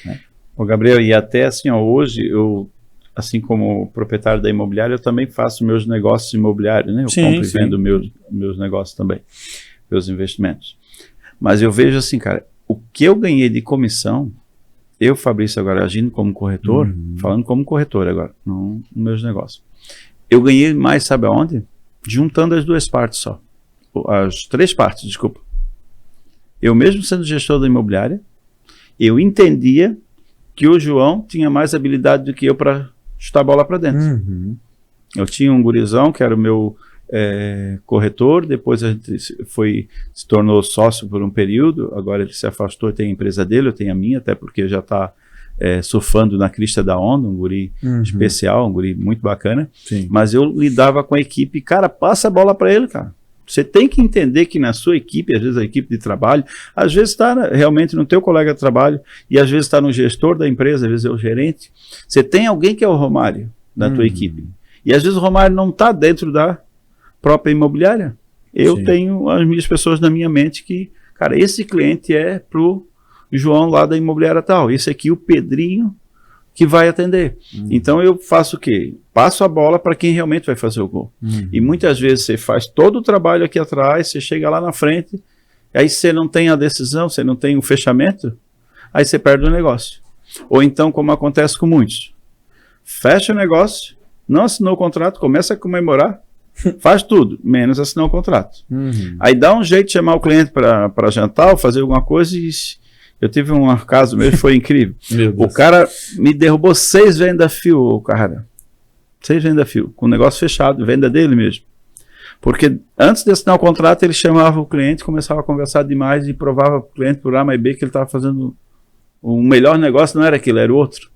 Né? Ô Gabriel, e até assim, hoje, eu, assim como proprietário da imobiliária, eu também faço meus negócios imobiliários, né? Eu compro e vendo meus negócios também, meus investimentos. Mas eu vejo assim, cara, o que eu ganhei de comissão, eu, Fabrício, agora agindo como corretor, falando como corretor agora, não nos meus negócios. Eu ganhei mais, sabe aonde? Juntando as 2 partes só. As 3 partes, desculpa. Eu mesmo sendo gestor da imobiliária, eu entendia que o João tinha mais habilidade do que eu para chutar a bola para dentro. Eu tinha um gurizão que era o meu corretor, depois a gente se tornou sócio por um período, agora ele se afastou, tem a empresa dele, eu tenho a minha, até porque já está surfando na crista da onda, um guri especial, um guri muito bacana. Sim. Mas eu lidava com a equipe, cara, passa a bola para ele, cara. Você tem que entender que na sua equipe, às vezes a equipe de trabalho, às vezes está realmente no teu colega de trabalho, e às vezes está no gestor da empresa, às vezes é o gerente. Você tem alguém que é o Romário da tua equipe. E às vezes o Romário não está dentro da própria imobiliária. Eu tenho as minhas pessoas na minha mente que, cara, esse cliente é pro João lá da imobiliária tal, esse aqui o Pedrinho que vai atender. Então eu faço o quê? Passo a bola para quem realmente vai fazer o gol. E muitas vezes você faz todo o trabalho aqui atrás, você chega lá na frente, aí você não tem a decisão, você não tem o fechamento, aí você perde o negócio. Ou então, como acontece com muitos, fecha o negócio, não assinou o contrato, começa a comemorar, faz tudo, menos assinar o contrato. Aí dá um jeito de chamar o cliente para jantar ou fazer alguma coisa Eu tive um caso mesmo, foi incrível. O cara me derrubou 6 venda-fio, cara. 6 venda-fio, com o negócio fechado, venda dele mesmo. Porque antes de assinar o contrato, ele chamava o cliente, começava a conversar demais e provava para o cliente por A mais B que ele estava fazendo o melhor negócio, não era aquilo, era o outro.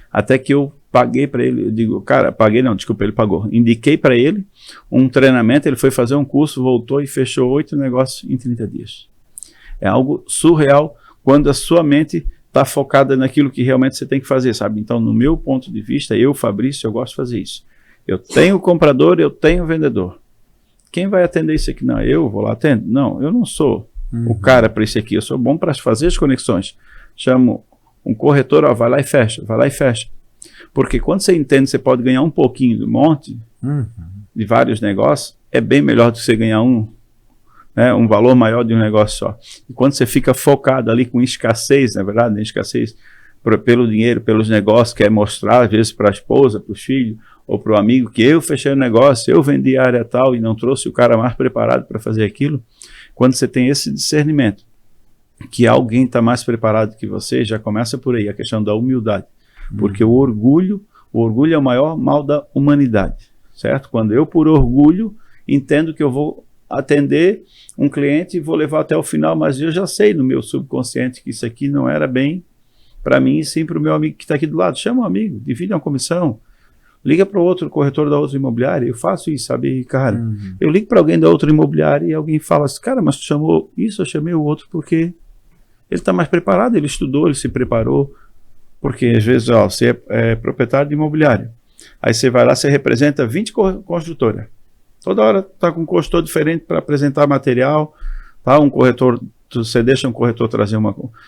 Até que eu paguei para ele, eu digo, cara, paguei não, desculpa, ele pagou. Indiquei para ele um treinamento, ele foi fazer um curso, voltou e fechou 8 negócios em 30 dias. É algo surreal quando a sua mente está focada naquilo que realmente você tem que fazer, sabe? Então, no meu ponto de vista, eu, Fabrício, eu gosto de fazer isso. Eu tenho o comprador, eu tenho o vendedor. Quem vai atender isso aqui? Não, eu vou lá atender? Não, eu não sou o cara para isso aqui. Eu sou bom para fazer as conexões. Chamo um corretor, ó, vai lá e fecha, vai lá e fecha. Porque quando você entende, você pode ganhar um pouquinho do monte, de vários negócios, é bem melhor do que você ganhar um valor maior de um negócio só. E quando você fica focado ali com escassez, na verdade, escassez pelo dinheiro, pelos negócios, quer mostrar, às vezes, para a esposa, para os filhos, ou para o amigo, que eu fechei o negócio, eu vendi a área tal e não trouxe o cara mais preparado para fazer aquilo. Quando você tem esse discernimento, que alguém está mais preparado que você, já começa por aí, a questão da humildade. Porque o orgulho é o maior mal da humanidade, certo? Quando eu, por orgulho, entendo que eu vou atender um cliente e vou levar até o final, mas eu já sei no meu subconsciente que isso aqui não era bem para mim e sim para o meu amigo que está aqui do lado. Chama um amigo, divide uma comissão, liga para o outro corretor da outra imobiliária. Eu faço isso, sabe, cara? Eu ligo para alguém da outra imobiliária e alguém fala assim, cara, mas tu chamou isso, eu chamei o outro porque ele está mais preparado, ele estudou, ele se preparou. Porque às vezes, ó, você é proprietário de imobiliário, aí você vai lá, você representa 20 construtoras. Toda hora está com um consultor diferente para apresentar material, tá? Um corretor, você deixa um corretor trazer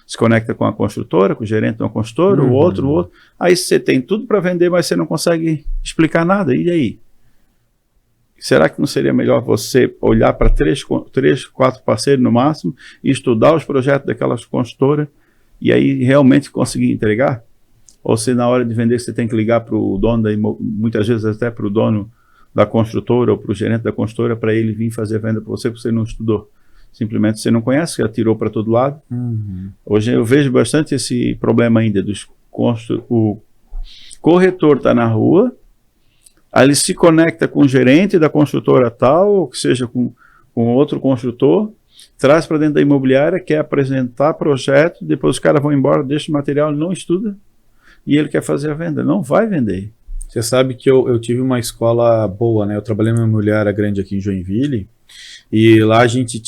se conecta com a construtora, com o gerente de uma construtora, o outro. Aí você tem tudo para vender, mas você não consegue explicar nada. E aí? Será que não seria melhor você olhar para 3, 4 parceiros no máximo e estudar os projetos daquelas construtoras e aí realmente conseguir entregar? Ou se na hora de vender você tem que ligar para o dono, muitas vezes até para o dono da construtora ou para o gerente da construtora para ele vir fazer a venda para você, porque você não estudou. Simplesmente você não conhece, atirou para todo lado. Hoje eu vejo bastante esse problema ainda. O corretor está na rua, aí ele se conecta com o gerente da construtora tal, ou que seja com outro construtor, traz para dentro da imobiliária, quer apresentar projeto, depois os caras vão embora, deixa o material, ele não estuda, e ele quer fazer a venda. Não vai vender. Você sabe que eu tive uma escola boa, né? Eu trabalhei numa imobiliária grande aqui em Joinville, e lá a gente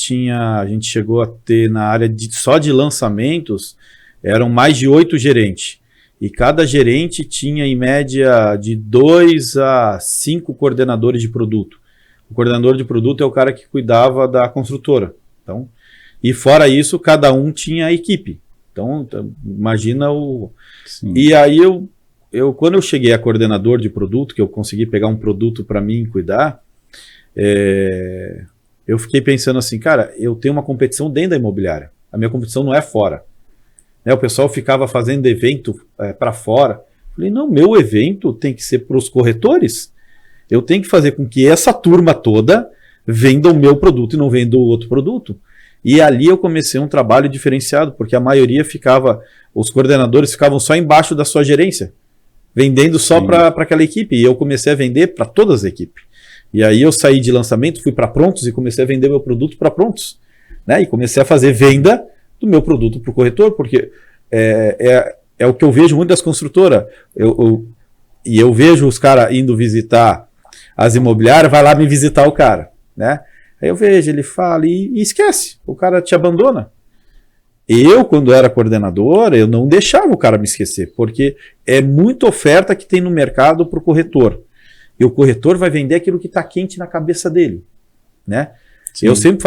chegou a ter na área só de lançamentos, eram mais de 8 gerentes. E cada gerente tinha em média de 2 a 5 coordenadores de produto. O coordenador de produto é o cara que cuidava da construtora. Então, e fora isso, cada um tinha a equipe. Então imagina o... Sim. E aí quando eu cheguei a coordenador de produto, que eu consegui pegar um produto para mim cuidar, eu fiquei pensando assim, cara, eu tenho uma competição dentro da imobiliária. A minha competição não é fora. Né, o pessoal ficava fazendo evento para fora. Falei, não, meu evento tem que ser para os corretores. Eu tenho que fazer com que essa turma toda venda o meu produto e não venda o outro produto. E ali eu comecei um trabalho diferenciado, porque a maioria os coordenadores ficavam só embaixo da sua gerência, vendendo só para aquela equipe. E eu comecei a vender para todas as equipes. E aí eu saí de lançamento, fui para Prontos e comecei a vender meu produto para Prontos. Né? E comecei a fazer venda do meu produto para o corretor, porque é o que eu vejo muito das construtoras. Eu vejo os caras indo visitar as imobiliárias, vai lá me visitar o cara. Né? Aí eu vejo, ele fala e esquece, o cara te abandona. Eu, quando era coordenador, eu não deixava o cara me esquecer, porque é muita oferta que tem no mercado para o corretor. E o corretor vai vender aquilo que está quente na cabeça dele. Né? Eu sempre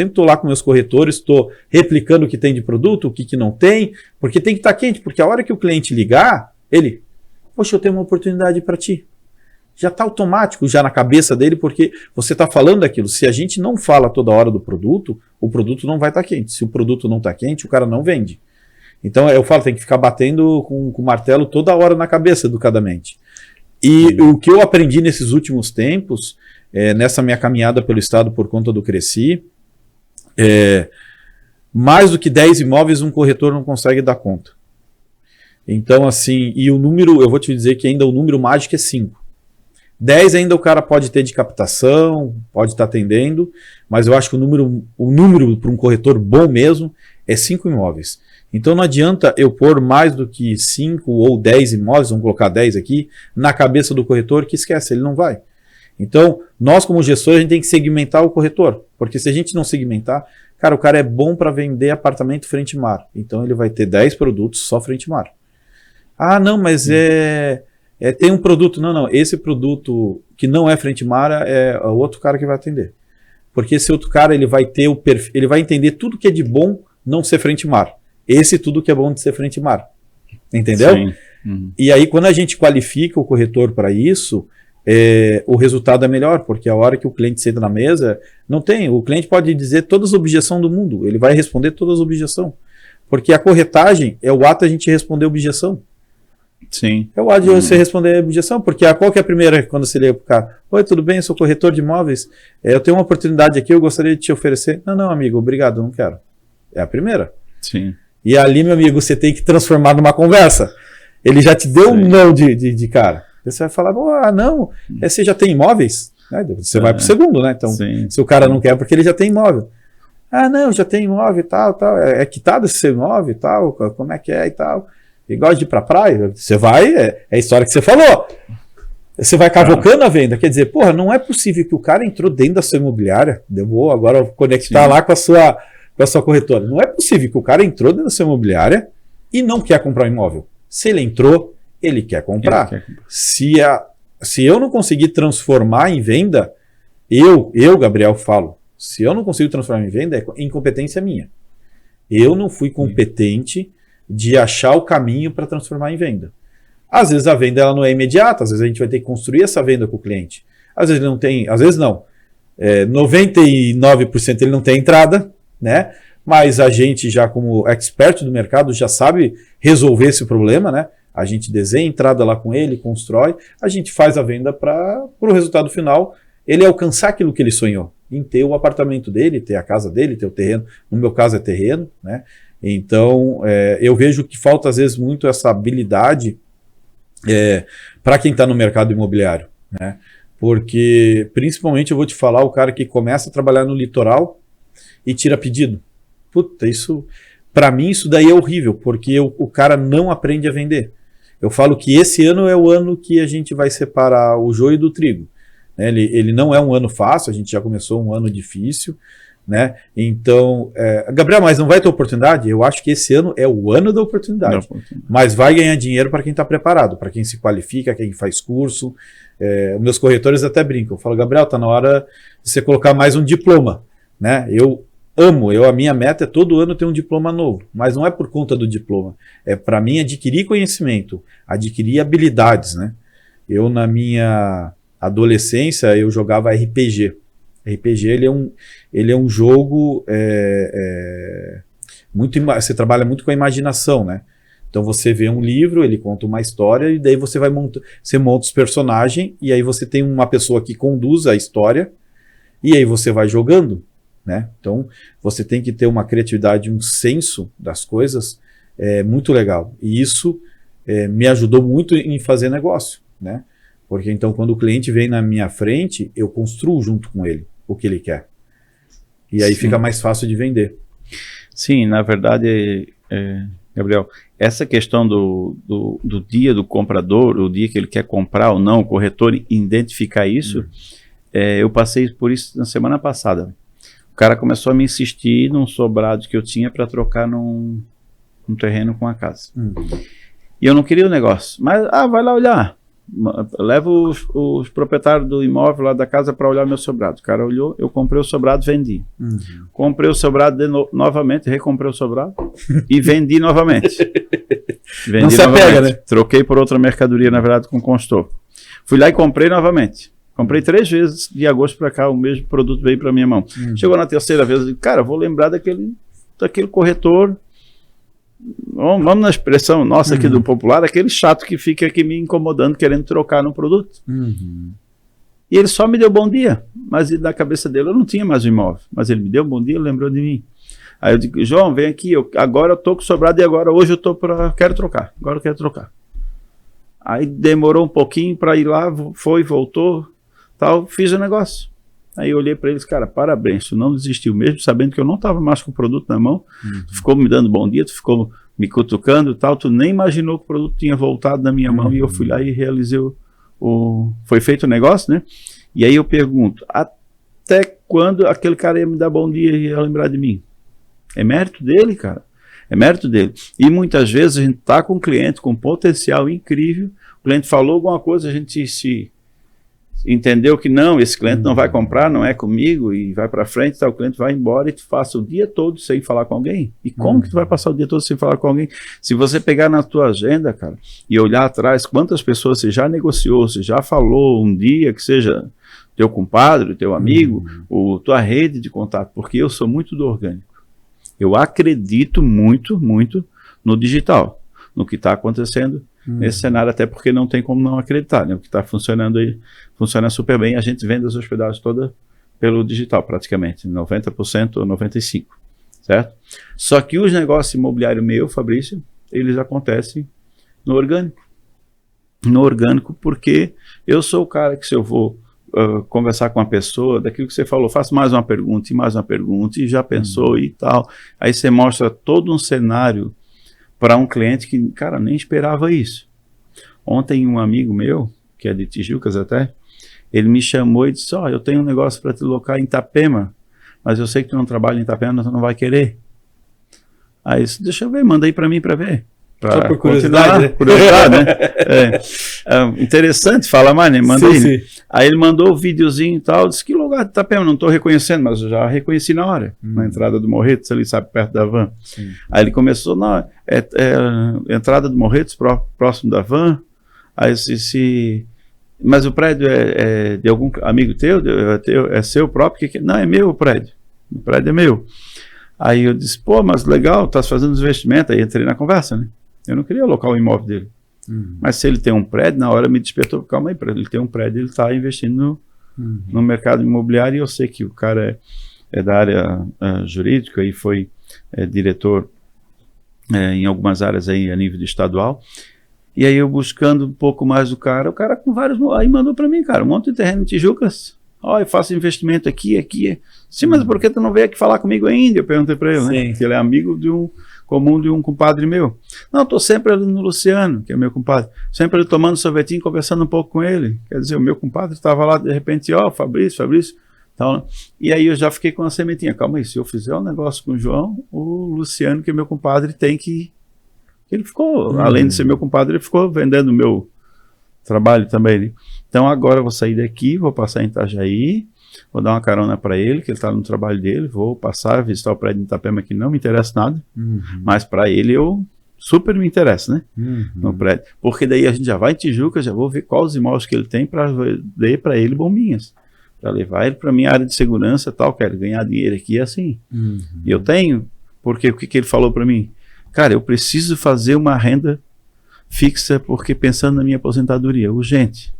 estou lá com meus corretores, estou replicando o que tem de produto, o que não tem, porque tem que estar quente, porque a hora que o cliente ligar, ele, poxa, eu tenho uma oportunidade para ti. Já está automático já na cabeça dele, porque você está falando daquilo. Se a gente não fala toda hora do produto, o produto não vai estar quente. Se o produto não está quente, o cara não vende. Então eu falo, tem que ficar batendo com o martelo toda hora na cabeça, educadamente. E o que eu aprendi nesses últimos tempos, nessa minha caminhada pelo estado por conta do Cresci, mais do que 10 imóveis um corretor não consegue dar conta. Então, assim, e o número, eu vou te dizer que ainda o número mágico é 5. 10 ainda o cara pode ter de captação, pode estar atendendo, mas eu acho que o número para um corretor bom mesmo é 5 imóveis. Então não adianta eu pôr mais do que 5 ou 10 imóveis, vamos colocar 10 aqui, na cabeça do corretor, que esquece, ele não vai. Então, nós como gestores, a gente tem que segmentar o corretor, porque se a gente não segmentar, cara, o cara é bom para vender apartamento frente mar, então ele vai ter 10 produtos só frente mar. Ah, não, mas tem um produto. Não, esse produto que não é frente mar é o outro cara que vai atender. Porque esse outro cara, ele vai ter o perfil, ele vai entender tudo que é de bom não ser frente mar. Esse tudo que é bom de ser frente mar. Entendeu? Sim. Uhum. E aí, quando a gente qualifica o corretor para isso, o resultado é melhor, porque a hora que o cliente senta na mesa, o cliente pode dizer todas as objeções do mundo, ele vai responder todas as objeções. Porque a corretagem é o ato de a gente responder a objeção. Sim. É o ato de você responder a objeção, porque qual que é a primeira quando você liga para o cara? Oi, tudo bem? Eu sou corretor de imóveis, eu tenho uma oportunidade aqui, eu gostaria de te oferecer. Não, amigo, obrigado, não quero. É a primeira. Sim. E ali, meu amigo, você tem que transformar numa conversa. Ele já te deu um não de cara. Você vai falar, não, você já tem imóveis? Você vai pro segundo, né? Então, se o cara não quer, porque ele já tem imóvel. Ah, não, eu já tenho imóvel e tal. É quitado esse seu imóvel e tal, como é que é e tal. E gosta de ir pra praia? Você vai, é a história que você falou. Você vai cavocando a venda. Quer dizer, porra, não é possível que o cara entrou dentro da sua imobiliária. Eu vou agora conectar lá com a sua corretora. Não é possível que o cara entrou dentro da sua imobiliária e não quer comprar um imóvel. Se ele entrou, ele quer comprar. Se eu não conseguir transformar em venda, eu, Gabriel, falo, se eu não consigo transformar em venda, é incompetência minha. Eu não fui competente de achar o caminho para transformar em venda. Às vezes a venda ela não é imediata, às vezes a gente vai ter que construir essa venda com o cliente. Às vezes não tem, às vezes não. 99% ele não tem entrada, né? Mas a gente já como expert do mercado já sabe resolver esse problema, né? A gente desenha a entrada lá com ele, constrói, a gente faz a venda para o resultado final ele alcançar aquilo que ele sonhou, em ter o apartamento dele, ter a casa dele, ter o terreno. No meu caso é terreno, né? Então eu vejo que falta às vezes muito essa habilidade para quem está no mercado imobiliário, né? Porque principalmente eu vou te falar o cara que começa a trabalhar no litoral e tira pedido. Puta, isso para mim isso daí é horrível, porque o cara não aprende a vender. Eu falo que esse ano é o ano que a gente vai separar o joio do trigo, né? Ele não é um ano fácil, a gente já começou um ano difícil, né? Então, Gabriel, mas não vai ter oportunidade? Eu acho que esse ano é o ano da oportunidade. Mas vai ganhar dinheiro para quem está preparado, para quem se qualifica, quem faz curso. Meus corretores até brincam. Eu falo, Gabriel, está na hora de você colocar mais um diploma, né? A minha meta é todo ano ter um diploma novo, mas não é por conta do diploma, é para mim adquirir conhecimento, adquirir habilidades, né? Eu na minha adolescência eu jogava RPG. RPG ele é um jogo você trabalha muito com a imaginação, né? Então você vê um livro, ele conta uma história e daí você você monta os personagens e aí você tem uma pessoa que conduz a história e aí você vai jogando, né? Então você tem que ter uma criatividade, um senso das coisas muito legal. E isso me ajudou muito em fazer negócio, né? Porque então quando o cliente vem na minha frente, eu construo junto com ele o que ele quer. E aí fica mais fácil de vender. Sim, na verdade, Gabriel, essa questão do dia do comprador, o dia que ele quer comprar ou não, o corretor identificar isso, eu passei por isso na semana passada. O cara começou a me insistir num sobrado que eu tinha para trocar num terreno com a casa. E eu não queria o negócio, mas vai lá olhar. Leva os proprietários do imóvel lá da casa para olhar meu sobrado. O cara olhou, eu comprei o sobrado, vendi. Comprei o sobrado novamente, recomprei o sobrado e vendi novamente. Não se apega, né? Troquei por outra mercadoria, na verdade, com consultor. Fui lá e comprei novamente. Comprei 3 vezes de agosto para cá, o mesmo produto veio para minha mão. Chegou na terceira vez, eu disse, cara, vou lembrar daquele corretor. Vamos na expressão nossa aqui do popular, aquele chato que fica aqui me incomodando, querendo trocar no produto. E ele só me deu bom dia, mas na cabeça dele eu não tinha mais o imóvel, mas ele me deu bom dia, lembrou de mim. Aí eu digo, João, vem aqui, agora eu tô com sobrado e agora hoje quero trocar, agora eu quero trocar. Aí demorou um pouquinho para ir lá, voltou, tal, fiz o negócio. Aí eu olhei para eles, cara, parabéns, tu não desistiu, mesmo sabendo que eu não estava mais com o produto na mão, tu ficou me dando bom dia, tu ficou me cutucando e tal, tu nem imaginou que o produto tinha voltado na minha mão e eu fui lá e realizei foi feito o negócio, né? E aí eu pergunto, até quando aquele cara ia me dar bom dia e ia lembrar de mim? É mérito dele, cara. É mérito dele. E muitas vezes a gente está com um cliente com potencial incrível, o cliente falou alguma coisa, a gente se entendeu que não, esse cliente não vai comprar, não é comigo, e vai para frente, tá, o cliente vai embora e tu passa o dia todo sem falar com alguém. E como que tu vai passar o dia todo sem falar com alguém? Se você pegar na tua agenda, cara, e olhar atrás quantas pessoas você já negociou, você já falou um dia, que seja teu compadre, teu amigo, ou tua rede de contato, porque eu sou muito do orgânico. Eu acredito muito, muito no digital, no que está acontecendo nesse cenário, até porque não tem como não acreditar, né? O que está funcionando aí, funciona super bem, a gente vende as hospedagens todas pelo digital, praticamente, 90% ou 95%, certo? Só que os negócios imobiliários meus, Fabrício, eles acontecem no orgânico. No orgânico, porque eu sou o cara que, se eu vou conversar com uma pessoa, daquilo que você falou, faço mais uma pergunta e mais uma pergunta, e já pensou e tal, aí você mostra todo um cenário para um cliente que, cara, nem esperava isso. Ontem um amigo meu, que é de Tijucas até, ele me chamou e disse, eu tenho um negócio para te locar em Itapema, mas eu sei que tu não trabalha em Itapema, tu não vai querer. Aí eu disse, deixa eu ver, manda aí para mim para ver. Só por curiosidade, né? Curiosidade, né? Interessante, fala mais, né? Manda aí, né? Aí ele mandou o videozinho e tal, disse, que lugar de Itapema? Não estou reconhecendo, mas eu já reconheci na hora, na entrada do Morretes, ali, sabe, perto da van. Sim. Aí ele começou, não, entrada do Morretes, próximo da van. Aí eu disse, mas o prédio é de algum amigo teu? É seu próprio? Não, é meu o prédio é meu. Aí eu disse, pô, mas legal, estás fazendo investimento. Aí entrei na conversa, né? Eu não queria alocar o imóvel dele. Mas se ele tem um prédio, na hora me despertou, calma aí, ele tem um prédio, ele está investindo no mercado imobiliário, e eu sei que o cara é da área jurídica e foi diretor em algumas áreas aí a nível estadual. E aí eu buscando um pouco mais do cara, o cara com vários, aí mandou para mim, cara, um monte de terreno em Tijucas, eu faço investimento aqui. Sim, mas por que tu não veio aqui falar comigo ainda? Eu perguntei para ele, né? Que ele é amigo comum de um compadre meu. Não, estou sempre ali no Luciano, que é meu compadre, sempre ali tomando sorvetinho, conversando um pouco com ele. Quer dizer, o meu compadre estava lá, de repente, Fabrício, tal, e aí eu já fiquei com uma sementinha, calma aí, se eu fizer um negócio com o João, o Luciano, que é meu compadre, tem que... Ele ficou, além de ser meu compadre, ele ficou vendendo o meu trabalho também, né? Então agora eu vou sair daqui, vou passar em Itajaí, vou dar uma carona para ele, que ele está no trabalho dele, vou passar, visitar o prédio de Itapema, que não me interessa nada, mas para ele eu super me interessa, né? No prédio, porque daí a gente já vai em Tijuca, já vou ver quais os imóveis que ele tem para dar para ele bombinhas, para levar ele para minha área de segurança e tal, quero ganhar dinheiro aqui assim. E eu tenho, porque o que ele falou para mim? Cara, eu preciso fazer uma renda fixa, porque pensando na minha aposentadoria, urgente.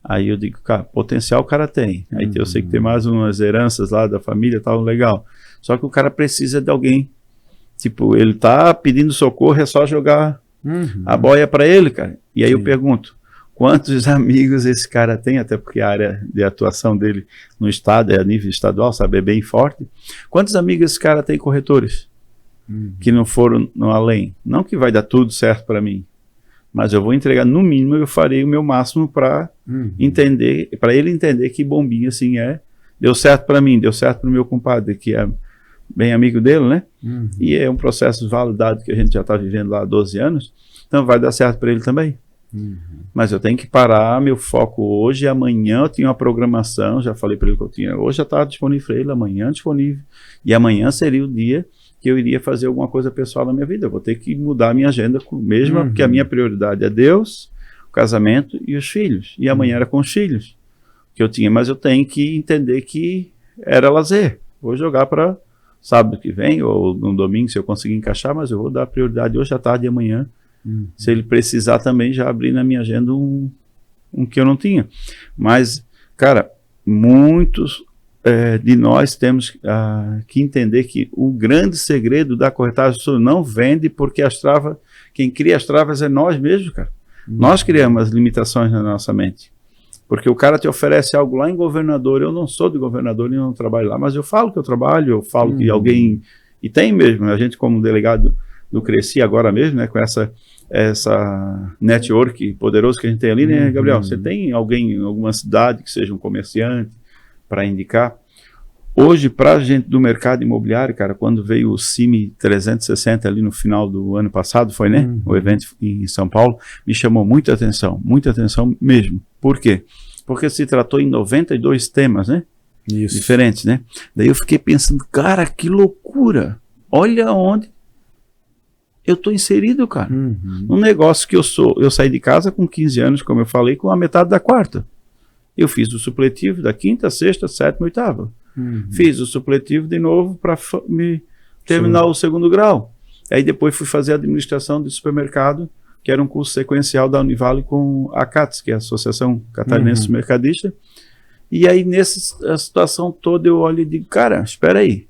Aí eu digo, cara, potencial o cara tem. Aí eu sei que tem mais umas heranças lá da família, tal, legal. Só que o cara precisa de alguém. Tipo, ele tá pedindo socorro, é só jogar a boia para ele, cara. E aí eu pergunto, quantos amigos esse cara tem? Até porque a área de atuação dele no estado é a nível estadual, sabe? É bem forte. Quantos amigos esse cara tem corretores? Que não foram no além. Não que vai dar tudo certo para mim, mas eu vou entregar, no mínimo eu farei o meu máximo para entender, para ele entender que bombinha assim deu certo para mim, deu certo para o meu compadre, que é bem amigo dele, né? E é um processo validado que a gente já está vivendo lá há 12 anos, então vai dar certo para ele também. Mas eu tenho que parar meu foco hoje e amanhã. Eu tinha uma programação, já falei para ele que eu tinha, hoje já está disponível para ele, amanhã disponível, e amanhã seria o dia que eu iria fazer alguma coisa pessoal na minha vida. Eu vou ter que mudar a minha agenda mesmo, porque a minha prioridade é Deus, o casamento e os filhos. E amanhã era com os filhos que eu tinha, mas eu tenho que entender que era lazer. Vou jogar para sábado que vem, ou no domingo, se eu conseguir encaixar, mas eu vou dar prioridade hoje à tarde e amanhã. Se ele precisar também, já abrir na minha agenda um que eu não tinha. Mas, cara, muitos de nós temos que entender que o grande segredo da corretagem não vende, porque quem cria as travas é nós mesmos, cara. Nós criamos as limitações na nossa mente. Porque o cara te oferece algo lá em Governador, eu não sou de Governador e não trabalho lá, mas eu falo que eu trabalho, eu falo que alguém... E tem mesmo, a gente como delegado do Cresci agora mesmo, né, com essa network poderoso que a gente tem ali, né, Gabriel? Você tem alguém em alguma cidade que seja um comerciante para indicar? Hoje, para a gente do mercado imobiliário, cara, quando veio o CIMI 360 ali no final do ano passado, foi, né? O evento em São Paulo, me chamou muita atenção mesmo. Por quê? Porque se tratou em 92 temas, né? Isso. Diferentes, né? Daí eu fiquei pensando, cara, que loucura! Olha onde eu tô inserido, cara. Um negócio que eu saí de casa com 15 anos, como eu falei, com a metade da quarta. Eu fiz o supletivo da quinta, sexta, sétima, oitava. Fiz o supletivo de novo para me terminar o segundo grau. Aí depois fui fazer administração de supermercado, que era um curso sequencial da Univale com a CATS, que é a Associação Catarinense Mercadista. E aí nessa situação toda eu olho e digo, cara, espera aí.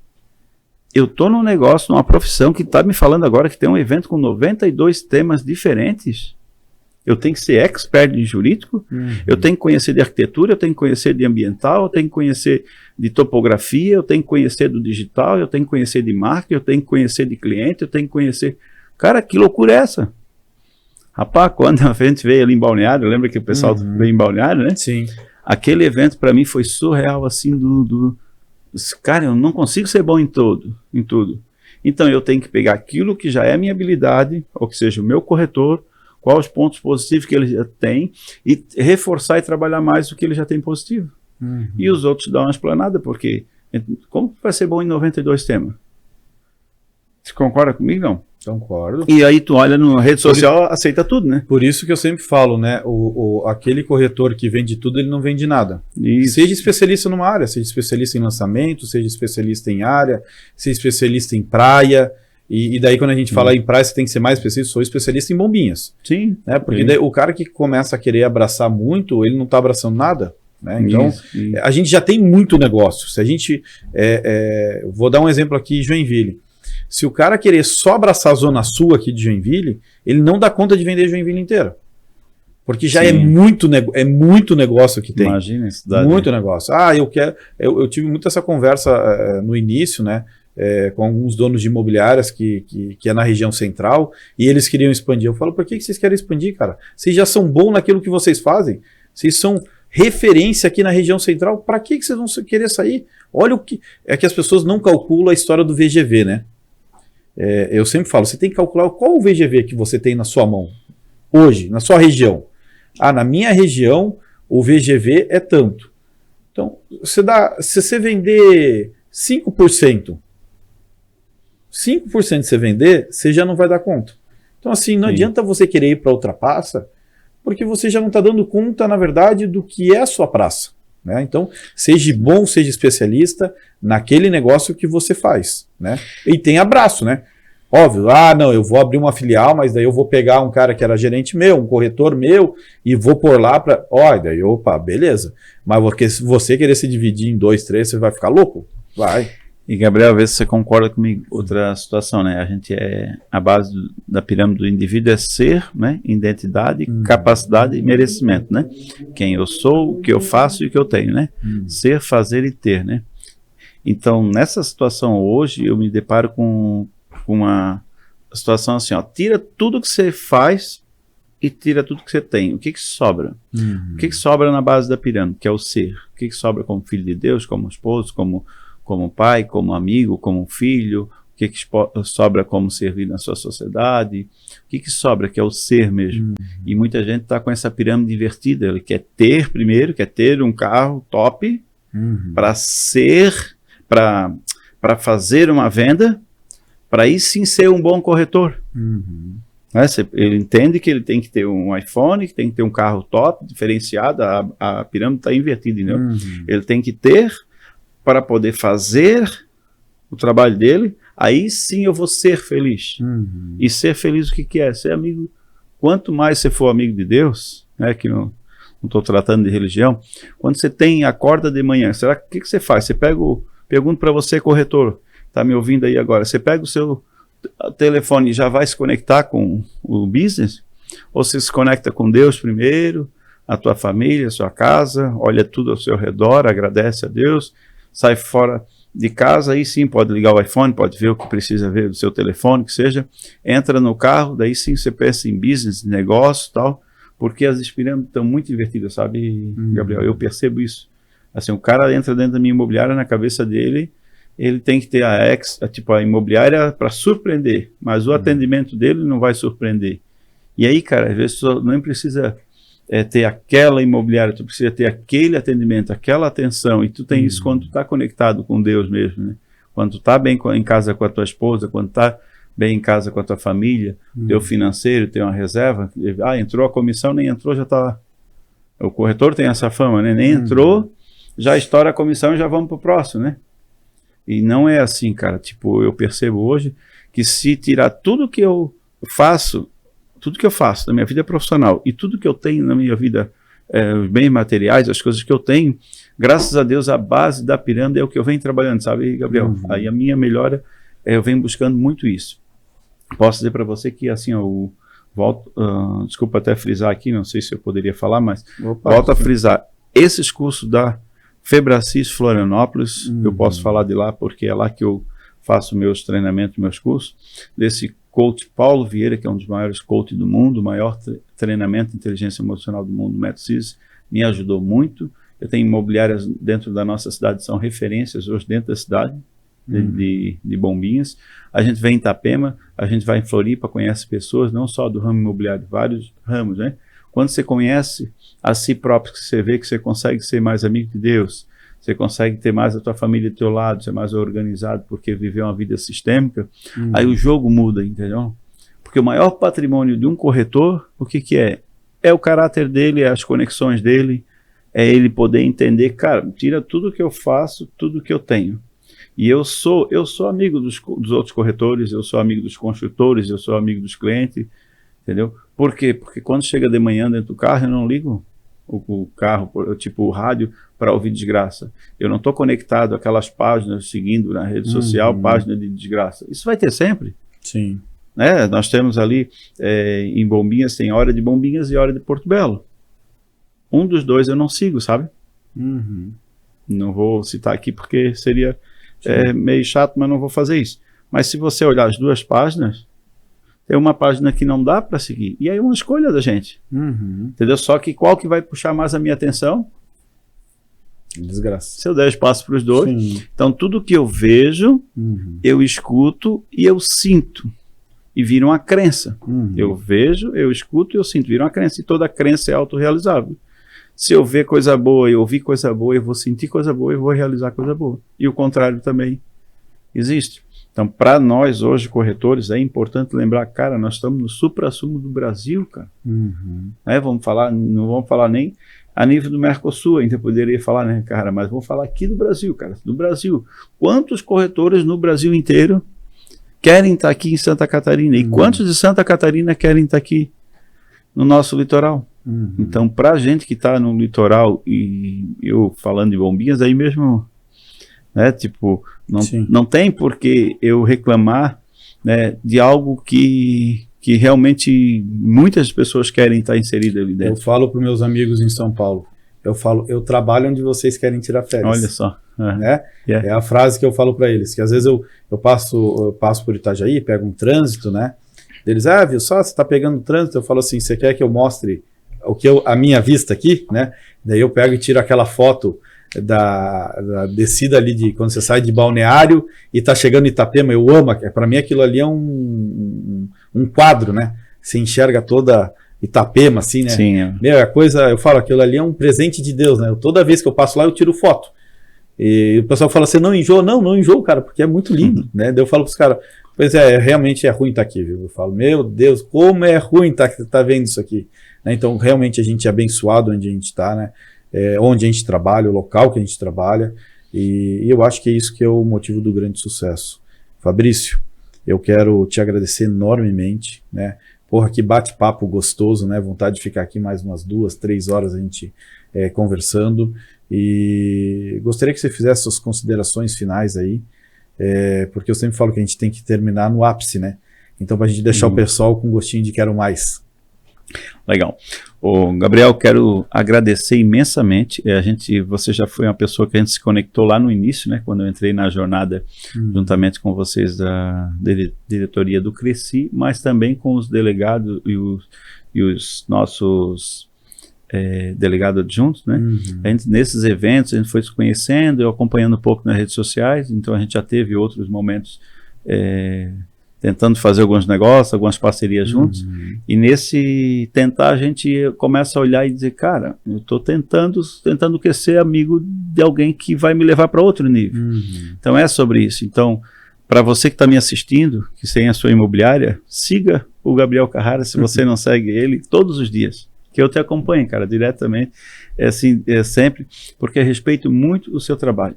Eu tô num negócio, numa profissão que tá me falando agora que tem um evento com 92 temas diferentes. Eu tenho que ser expert em jurídico, eu tenho que conhecer de arquitetura, eu tenho que conhecer de ambiental, eu tenho que conhecer de topografia, eu tenho que conhecer do digital, eu tenho que conhecer de marketing, eu tenho que conhecer de cliente, eu tenho que conhecer... Cara, que loucura é essa? Rapaz, quando a gente veio ali em Balneário, lembra que o pessoal veio em Balneário, né? Sim. Aquele evento para mim foi surreal, assim, cara, eu não consigo ser bom em tudo. Então eu tenho que pegar aquilo que já é a minha habilidade, ou que seja o meu corretor, quais os pontos positivos que ele já tem, e reforçar e trabalhar mais do que ele já tem positivo. E os outros dão uma explanada, porque como vai ser bom em 92 temas? Você concorda comigo, não? Concordo. E aí tu olha na rede social, aceita tudo, né? Por isso que eu sempre falo, né? Aquele corretor que vende tudo, ele não vende nada. Isso. Seja especialista numa área, seja especialista em lançamento, seja especialista em área, seja especialista em praia. E daí quando a gente fala em praia, você tem que ser mais especialista. Sou especialista em bombinhas. Sim. Né? Porque daí, o cara que começa a querer abraçar muito, ele não está abraçando nada. Né? Então, Isso. A gente já tem muito negócio. Se a gente... vou dar um exemplo aqui, Joinville. Se o cara querer só abraçar a zona sul aqui de Joinville, ele não dá conta de vender Joinville inteira. Porque já é muito negócio que tem. Imagina isso. Muito negócio. Eu tive muito essa conversa no início, né? Com alguns donos de imobiliárias que é na região central, e eles queriam expandir. Eu falo, por que vocês querem expandir, cara? Vocês já são bons naquilo que vocês fazem. Vocês são referência aqui na região central. Para que vocês vão querer sair? Olha o que... É que as pessoas não calculam a história do VGV, né? Eu sempre falo, você tem que calcular qual o VGV que você tem na sua mão hoje, na sua região. Na minha região, o VGV é tanto. Então, se você vender 5%, 5% você vender, você já não vai dar conta. Então, assim, não adianta você querer ir para outra praça, porque você já não está dando conta, na verdade, do que é a sua praça. Né? Então, seja bom, seja especialista naquele negócio que você faz. Né? E tem abraço, né? Óbvio, não, eu vou abrir uma filial, mas daí eu vou pegar um cara que era gerente meu, um corretor meu, e vou pôr lá para... daí, opa, beleza. Mas se você querer se dividir em 2, 3, você vai ficar louco? Vai. E, Gabriel, às vezes você concorda comigo. Outra situação, né? A gente a base da pirâmide do indivíduo é ser, né? Identidade, capacidade e merecimento, né? Quem eu sou, o que eu faço e o que eu tenho, né? Ser, fazer e ter, né? Então, nessa situação hoje, eu me deparo com uma situação assim, tira tudo que você faz e tira tudo que você tem. O que sobra? O que sobra na base da pirâmide, que é o ser? O que sobra como filho de Deus, como esposo, como pai, como amigo, como filho? O que sobra como servir na sua sociedade? O que sobra, que é o ser mesmo? E muita gente está com essa pirâmide invertida. Ele quer ter primeiro, quer ter um carro top para ser, para fazer uma venda, para aí sim ser um bom corretor. Ele entende que ele tem que ter um iPhone, que tem que ter um carro top, diferenciado, a pirâmide está invertida, entendeu? Ele tem que ter para poder fazer o trabalho dele, aí sim eu vou ser feliz. E ser feliz o que é? Ser amigo. Quanto mais você for amigo de Deus, né, que não estou tratando de religião. Quando você acorda de manhã, será que você faz? Você pergunto para você, corretor, está me ouvindo aí agora, você pega o seu telefone e já vai se conectar com o business? Ou você se conecta com Deus primeiro, a tua família, a sua casa, olha tudo ao seu redor, agradece a Deus, sai fora de casa, aí sim pode ligar o iPhone, pode ver o que precisa ver do seu telefone, que seja, entra no carro, daí sim você pensa em business, negócio e tal, porque as pirâmides estão muito invertidas, sabe, Gabriel? Eu percebo isso. Assim, o cara entra dentro da minha imobiliária, na cabeça dele, ele tem que ter a imobiliária para surpreender, mas o atendimento dele não vai surpreender. E aí, cara, às vezes tu não precisa ter aquela imobiliária, tu precisa ter aquele atendimento, aquela atenção, e tu tem isso quando tu está conectado com Deus mesmo, né? Quando tu está bem em casa com a tua esposa, quando tu está bem em casa com a tua família, teu financeiro, tem uma reserva, entrou a comissão, nem entrou, já está... O corretor tem essa fama, né? Nem entrou, já estoura a comissão e já vamos pro próximo, né? E não é assim, cara. Tipo, eu percebo hoje que se tirar tudo que eu faço da minha vida profissional e tudo que eu tenho na minha vida, os bens materiais, as coisas que eu tenho, graças a Deus, a base da pirâmide é o que eu venho trabalhando, sabe, Gabriel? Aí a minha melhora, eu venho buscando muito isso. Posso dizer para você que, assim, eu volto, desculpa até frisar aqui, não sei se eu poderia falar, mas volto a frisar, esses cursos da Febracis Florianópolis, eu posso falar de lá porque é lá que eu faço meus treinamentos, meus cursos, desse coach Paulo Vieira, que é um dos maiores coaches do mundo, o maior treinamento de inteligência emocional do mundo, MetaCIS, me ajudou muito. Eu tenho imobiliárias dentro da nossa cidade, são referências hoje dentro da cidade, de Bombinhas. A gente vem em Itapema, a gente vai em Floripa, conhece pessoas, não só do ramo imobiliário, vários ramos, né? Quando você conhece a si próprio, que você vê que você consegue ser mais amigo de Deus, você consegue ter mais a tua família do teu lado, ser mais organizado porque viveu uma vida sistêmica, aí o jogo muda, entendeu? Porque o maior patrimônio de um corretor, o que que é? É o caráter dele, é as conexões dele, é ele poder entender, cara, tira tudo que eu faço, tudo que eu tenho. E eu sou amigo dos outros corretores, eu sou amigo dos construtores, eu sou amigo dos clientes, entendeu? Por quê? Porque quando chega de manhã dentro do carro, eu não ligo o carro, tipo o rádio, para ouvir desgraça. Eu não estou conectado àquelas páginas, seguindo na rede social, página de desgraça. Isso vai ter sempre. Sim. Né? Nós temos ali, em Bombinhas, tem hora de Bombinhas e hora de Porto Belo. Um dos dois eu não sigo, sabe? Não vou citar aqui porque seria meio chato, mas não vou fazer isso. Mas se você olhar as duas páginas, tem uma página que não dá para seguir. E aí é uma escolha da gente. Entendeu? Só que qual que vai puxar mais a minha atenção? Desgraça. Se eu der espaço para os dois. Sim. Então, tudo que eu vejo, eu escuto e eu sinto. E vira uma crença. Eu vejo, eu escuto e eu sinto. Vira uma crença. E toda crença é autorrealizável. Se eu ver coisa boa e ouvir coisa boa, eu vou sentir coisa boa e vou realizar coisa boa. E o contrário também existe. Então, para nós hoje, corretores, é importante lembrar, cara, nós estamos no supra-sumo do Brasil, cara. Vamos falar, não vamos falar nem a nível do Mercosul, ainda poderia falar, né, cara, mas vamos falar aqui do Brasil, cara, do Brasil. Quantos corretores no Brasil inteiro querem estar aqui em Santa Catarina? E quantos de Santa Catarina querem estar aqui no nosso litoral? Então, para a gente que está no litoral, e eu falando de Bombinhas, aí mesmo, né, tipo, não tem por que eu reclamar, né, de algo que realmente muitas pessoas querem estar inseridas ali dentro. Eu falo para os meus amigos em São Paulo, eu trabalho onde vocês querem tirar férias. Olha só. Né? É a frase que eu falo para eles, que às vezes eu passo por Itajaí, pego um trânsito, né? Eles, viu só, você está pegando trânsito, eu falo assim, você quer que eu mostre a minha vista aqui, né? Daí eu pego e tiro aquela foto da descida ali de quando você sai de Balneário e tá chegando em Itapema. Eu amo, para mim aquilo ali é um quadro, né? Você enxerga toda Itapema assim, né? Sim. A coisa, eu falo, aquilo ali é um presente de Deus, né? Toda vez que eu passo lá eu tiro foto. E o pessoal fala assim, não enjoo, não enjoo, cara, porque é muito lindo, né? Daí eu falo pros caras, pois realmente é ruim estar aqui, viu? Eu falo, meu Deus, como é ruim tá vendo isso aqui, né? Então realmente a gente é abençoado onde a gente está, né? Onde a gente trabalha, o local que a gente trabalha, e eu acho que é isso que é o motivo do grande sucesso. Fabrício, eu quero te agradecer enormemente, né, Porra, que bate-papo gostoso, né? Vontade de ficar aqui mais umas 2, 3 horas a gente conversando. E gostaria que você fizesse suas considerações finais aí, porque eu sempre falo que a gente tem que terminar no ápice, né? Então, para a gente deixar o pessoal com gostinho de quero mais. Legal. Gabriel, quero agradecer imensamente. Você já foi uma pessoa que a gente se conectou lá no início, né? Quando eu entrei na jornada, juntamente com vocês da diretoria do Cresci, mas também com os delegados e os nossos delegados adjuntos, né? Nesses eventos, a gente foi se conhecendo, eu acompanhando um pouco nas redes sociais, então a gente já teve outros momentos tentando fazer alguns negócios, algumas parcerias juntos, e nesse tentar a gente começa a olhar e dizer, cara, eu estou tentando ser amigo de alguém que vai me levar para outro nível. Então é sobre isso. Então, para você que está me assistindo, que tem a sua imobiliária, siga o Gabriel Carrara, se você não segue ele, todos os dias, que eu te acompanho, cara, diretamente, sempre, porque eu respeito muito o seu trabalho.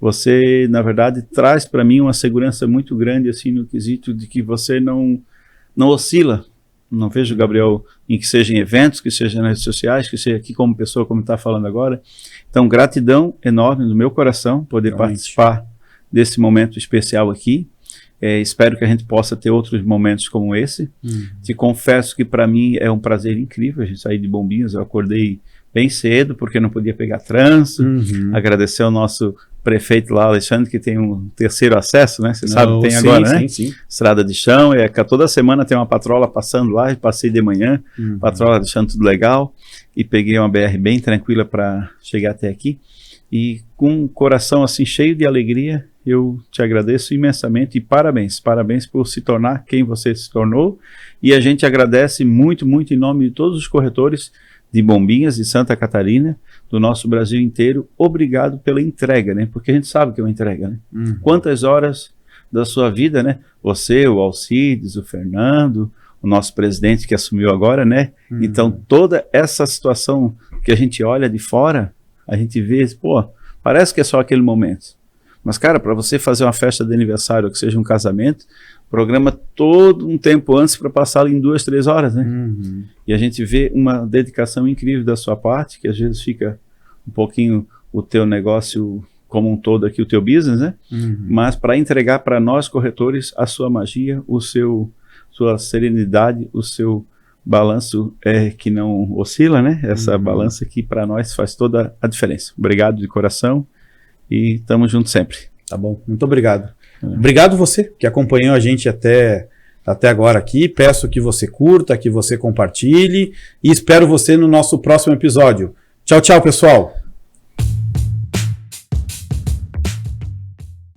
Você, na verdade, traz para mim uma segurança muito grande, assim, no quesito de que você não oscila. Não vejo o Gabriel em que seja em eventos, que seja nas redes sociais, que seja aqui como pessoa, como está falando agora. Então, gratidão enorme no meu coração poder participar desse momento especial aqui. Espero que a gente possa ter outros momentos como esse. Te confesso que para mim é um prazer incrível a gente sair de Bombinhas. Eu acordei bem cedo, porque não podia pegar trânsito. Agradecer ao nosso prefeito lá, Alexandre, que tem um terceiro acesso, né? Você sabe, tem agora, né? Sim. Estrada de chão, toda semana tem uma patrola passando lá, passei de manhã, patrola deixando tudo legal, e peguei uma BR bem tranquila para chegar até aqui, e com o coração assim cheio de alegria, eu te agradeço imensamente, e parabéns por se tornar quem você se tornou, e a gente agradece muito, muito em nome de todos os corretores de Bombinhas, de Santa Catarina, do nosso Brasil inteiro. Obrigado pela entrega, né? Porque a gente sabe que é uma entrega, né? Quantas horas da sua vida, né? Você, o Alcides, o Fernando, o nosso presidente que assumiu agora, né? Então, toda essa situação que a gente olha de fora, a gente vê, pô, parece que é só aquele momento. Mas, cara, para você fazer uma festa de aniversário, ou que seja um casamento, programa todo um tempo antes para passar em 2, 3 horas, né? E a gente vê uma dedicação incrível da sua parte, que às vezes fica um pouquinho o teu negócio como um todo aqui, o teu business, né? Mas para entregar para nós corretores a sua magia, sua serenidade, o seu balanço que não oscila, né? Essa balança que para nós faz toda a diferença. Obrigado de coração e estamos juntos sempre. Tá bom, muito obrigado. Obrigado você que acompanhou a gente até agora aqui. Peço que você curta, que você compartilhe e espero você no nosso próximo episódio. Tchau, tchau, pessoal!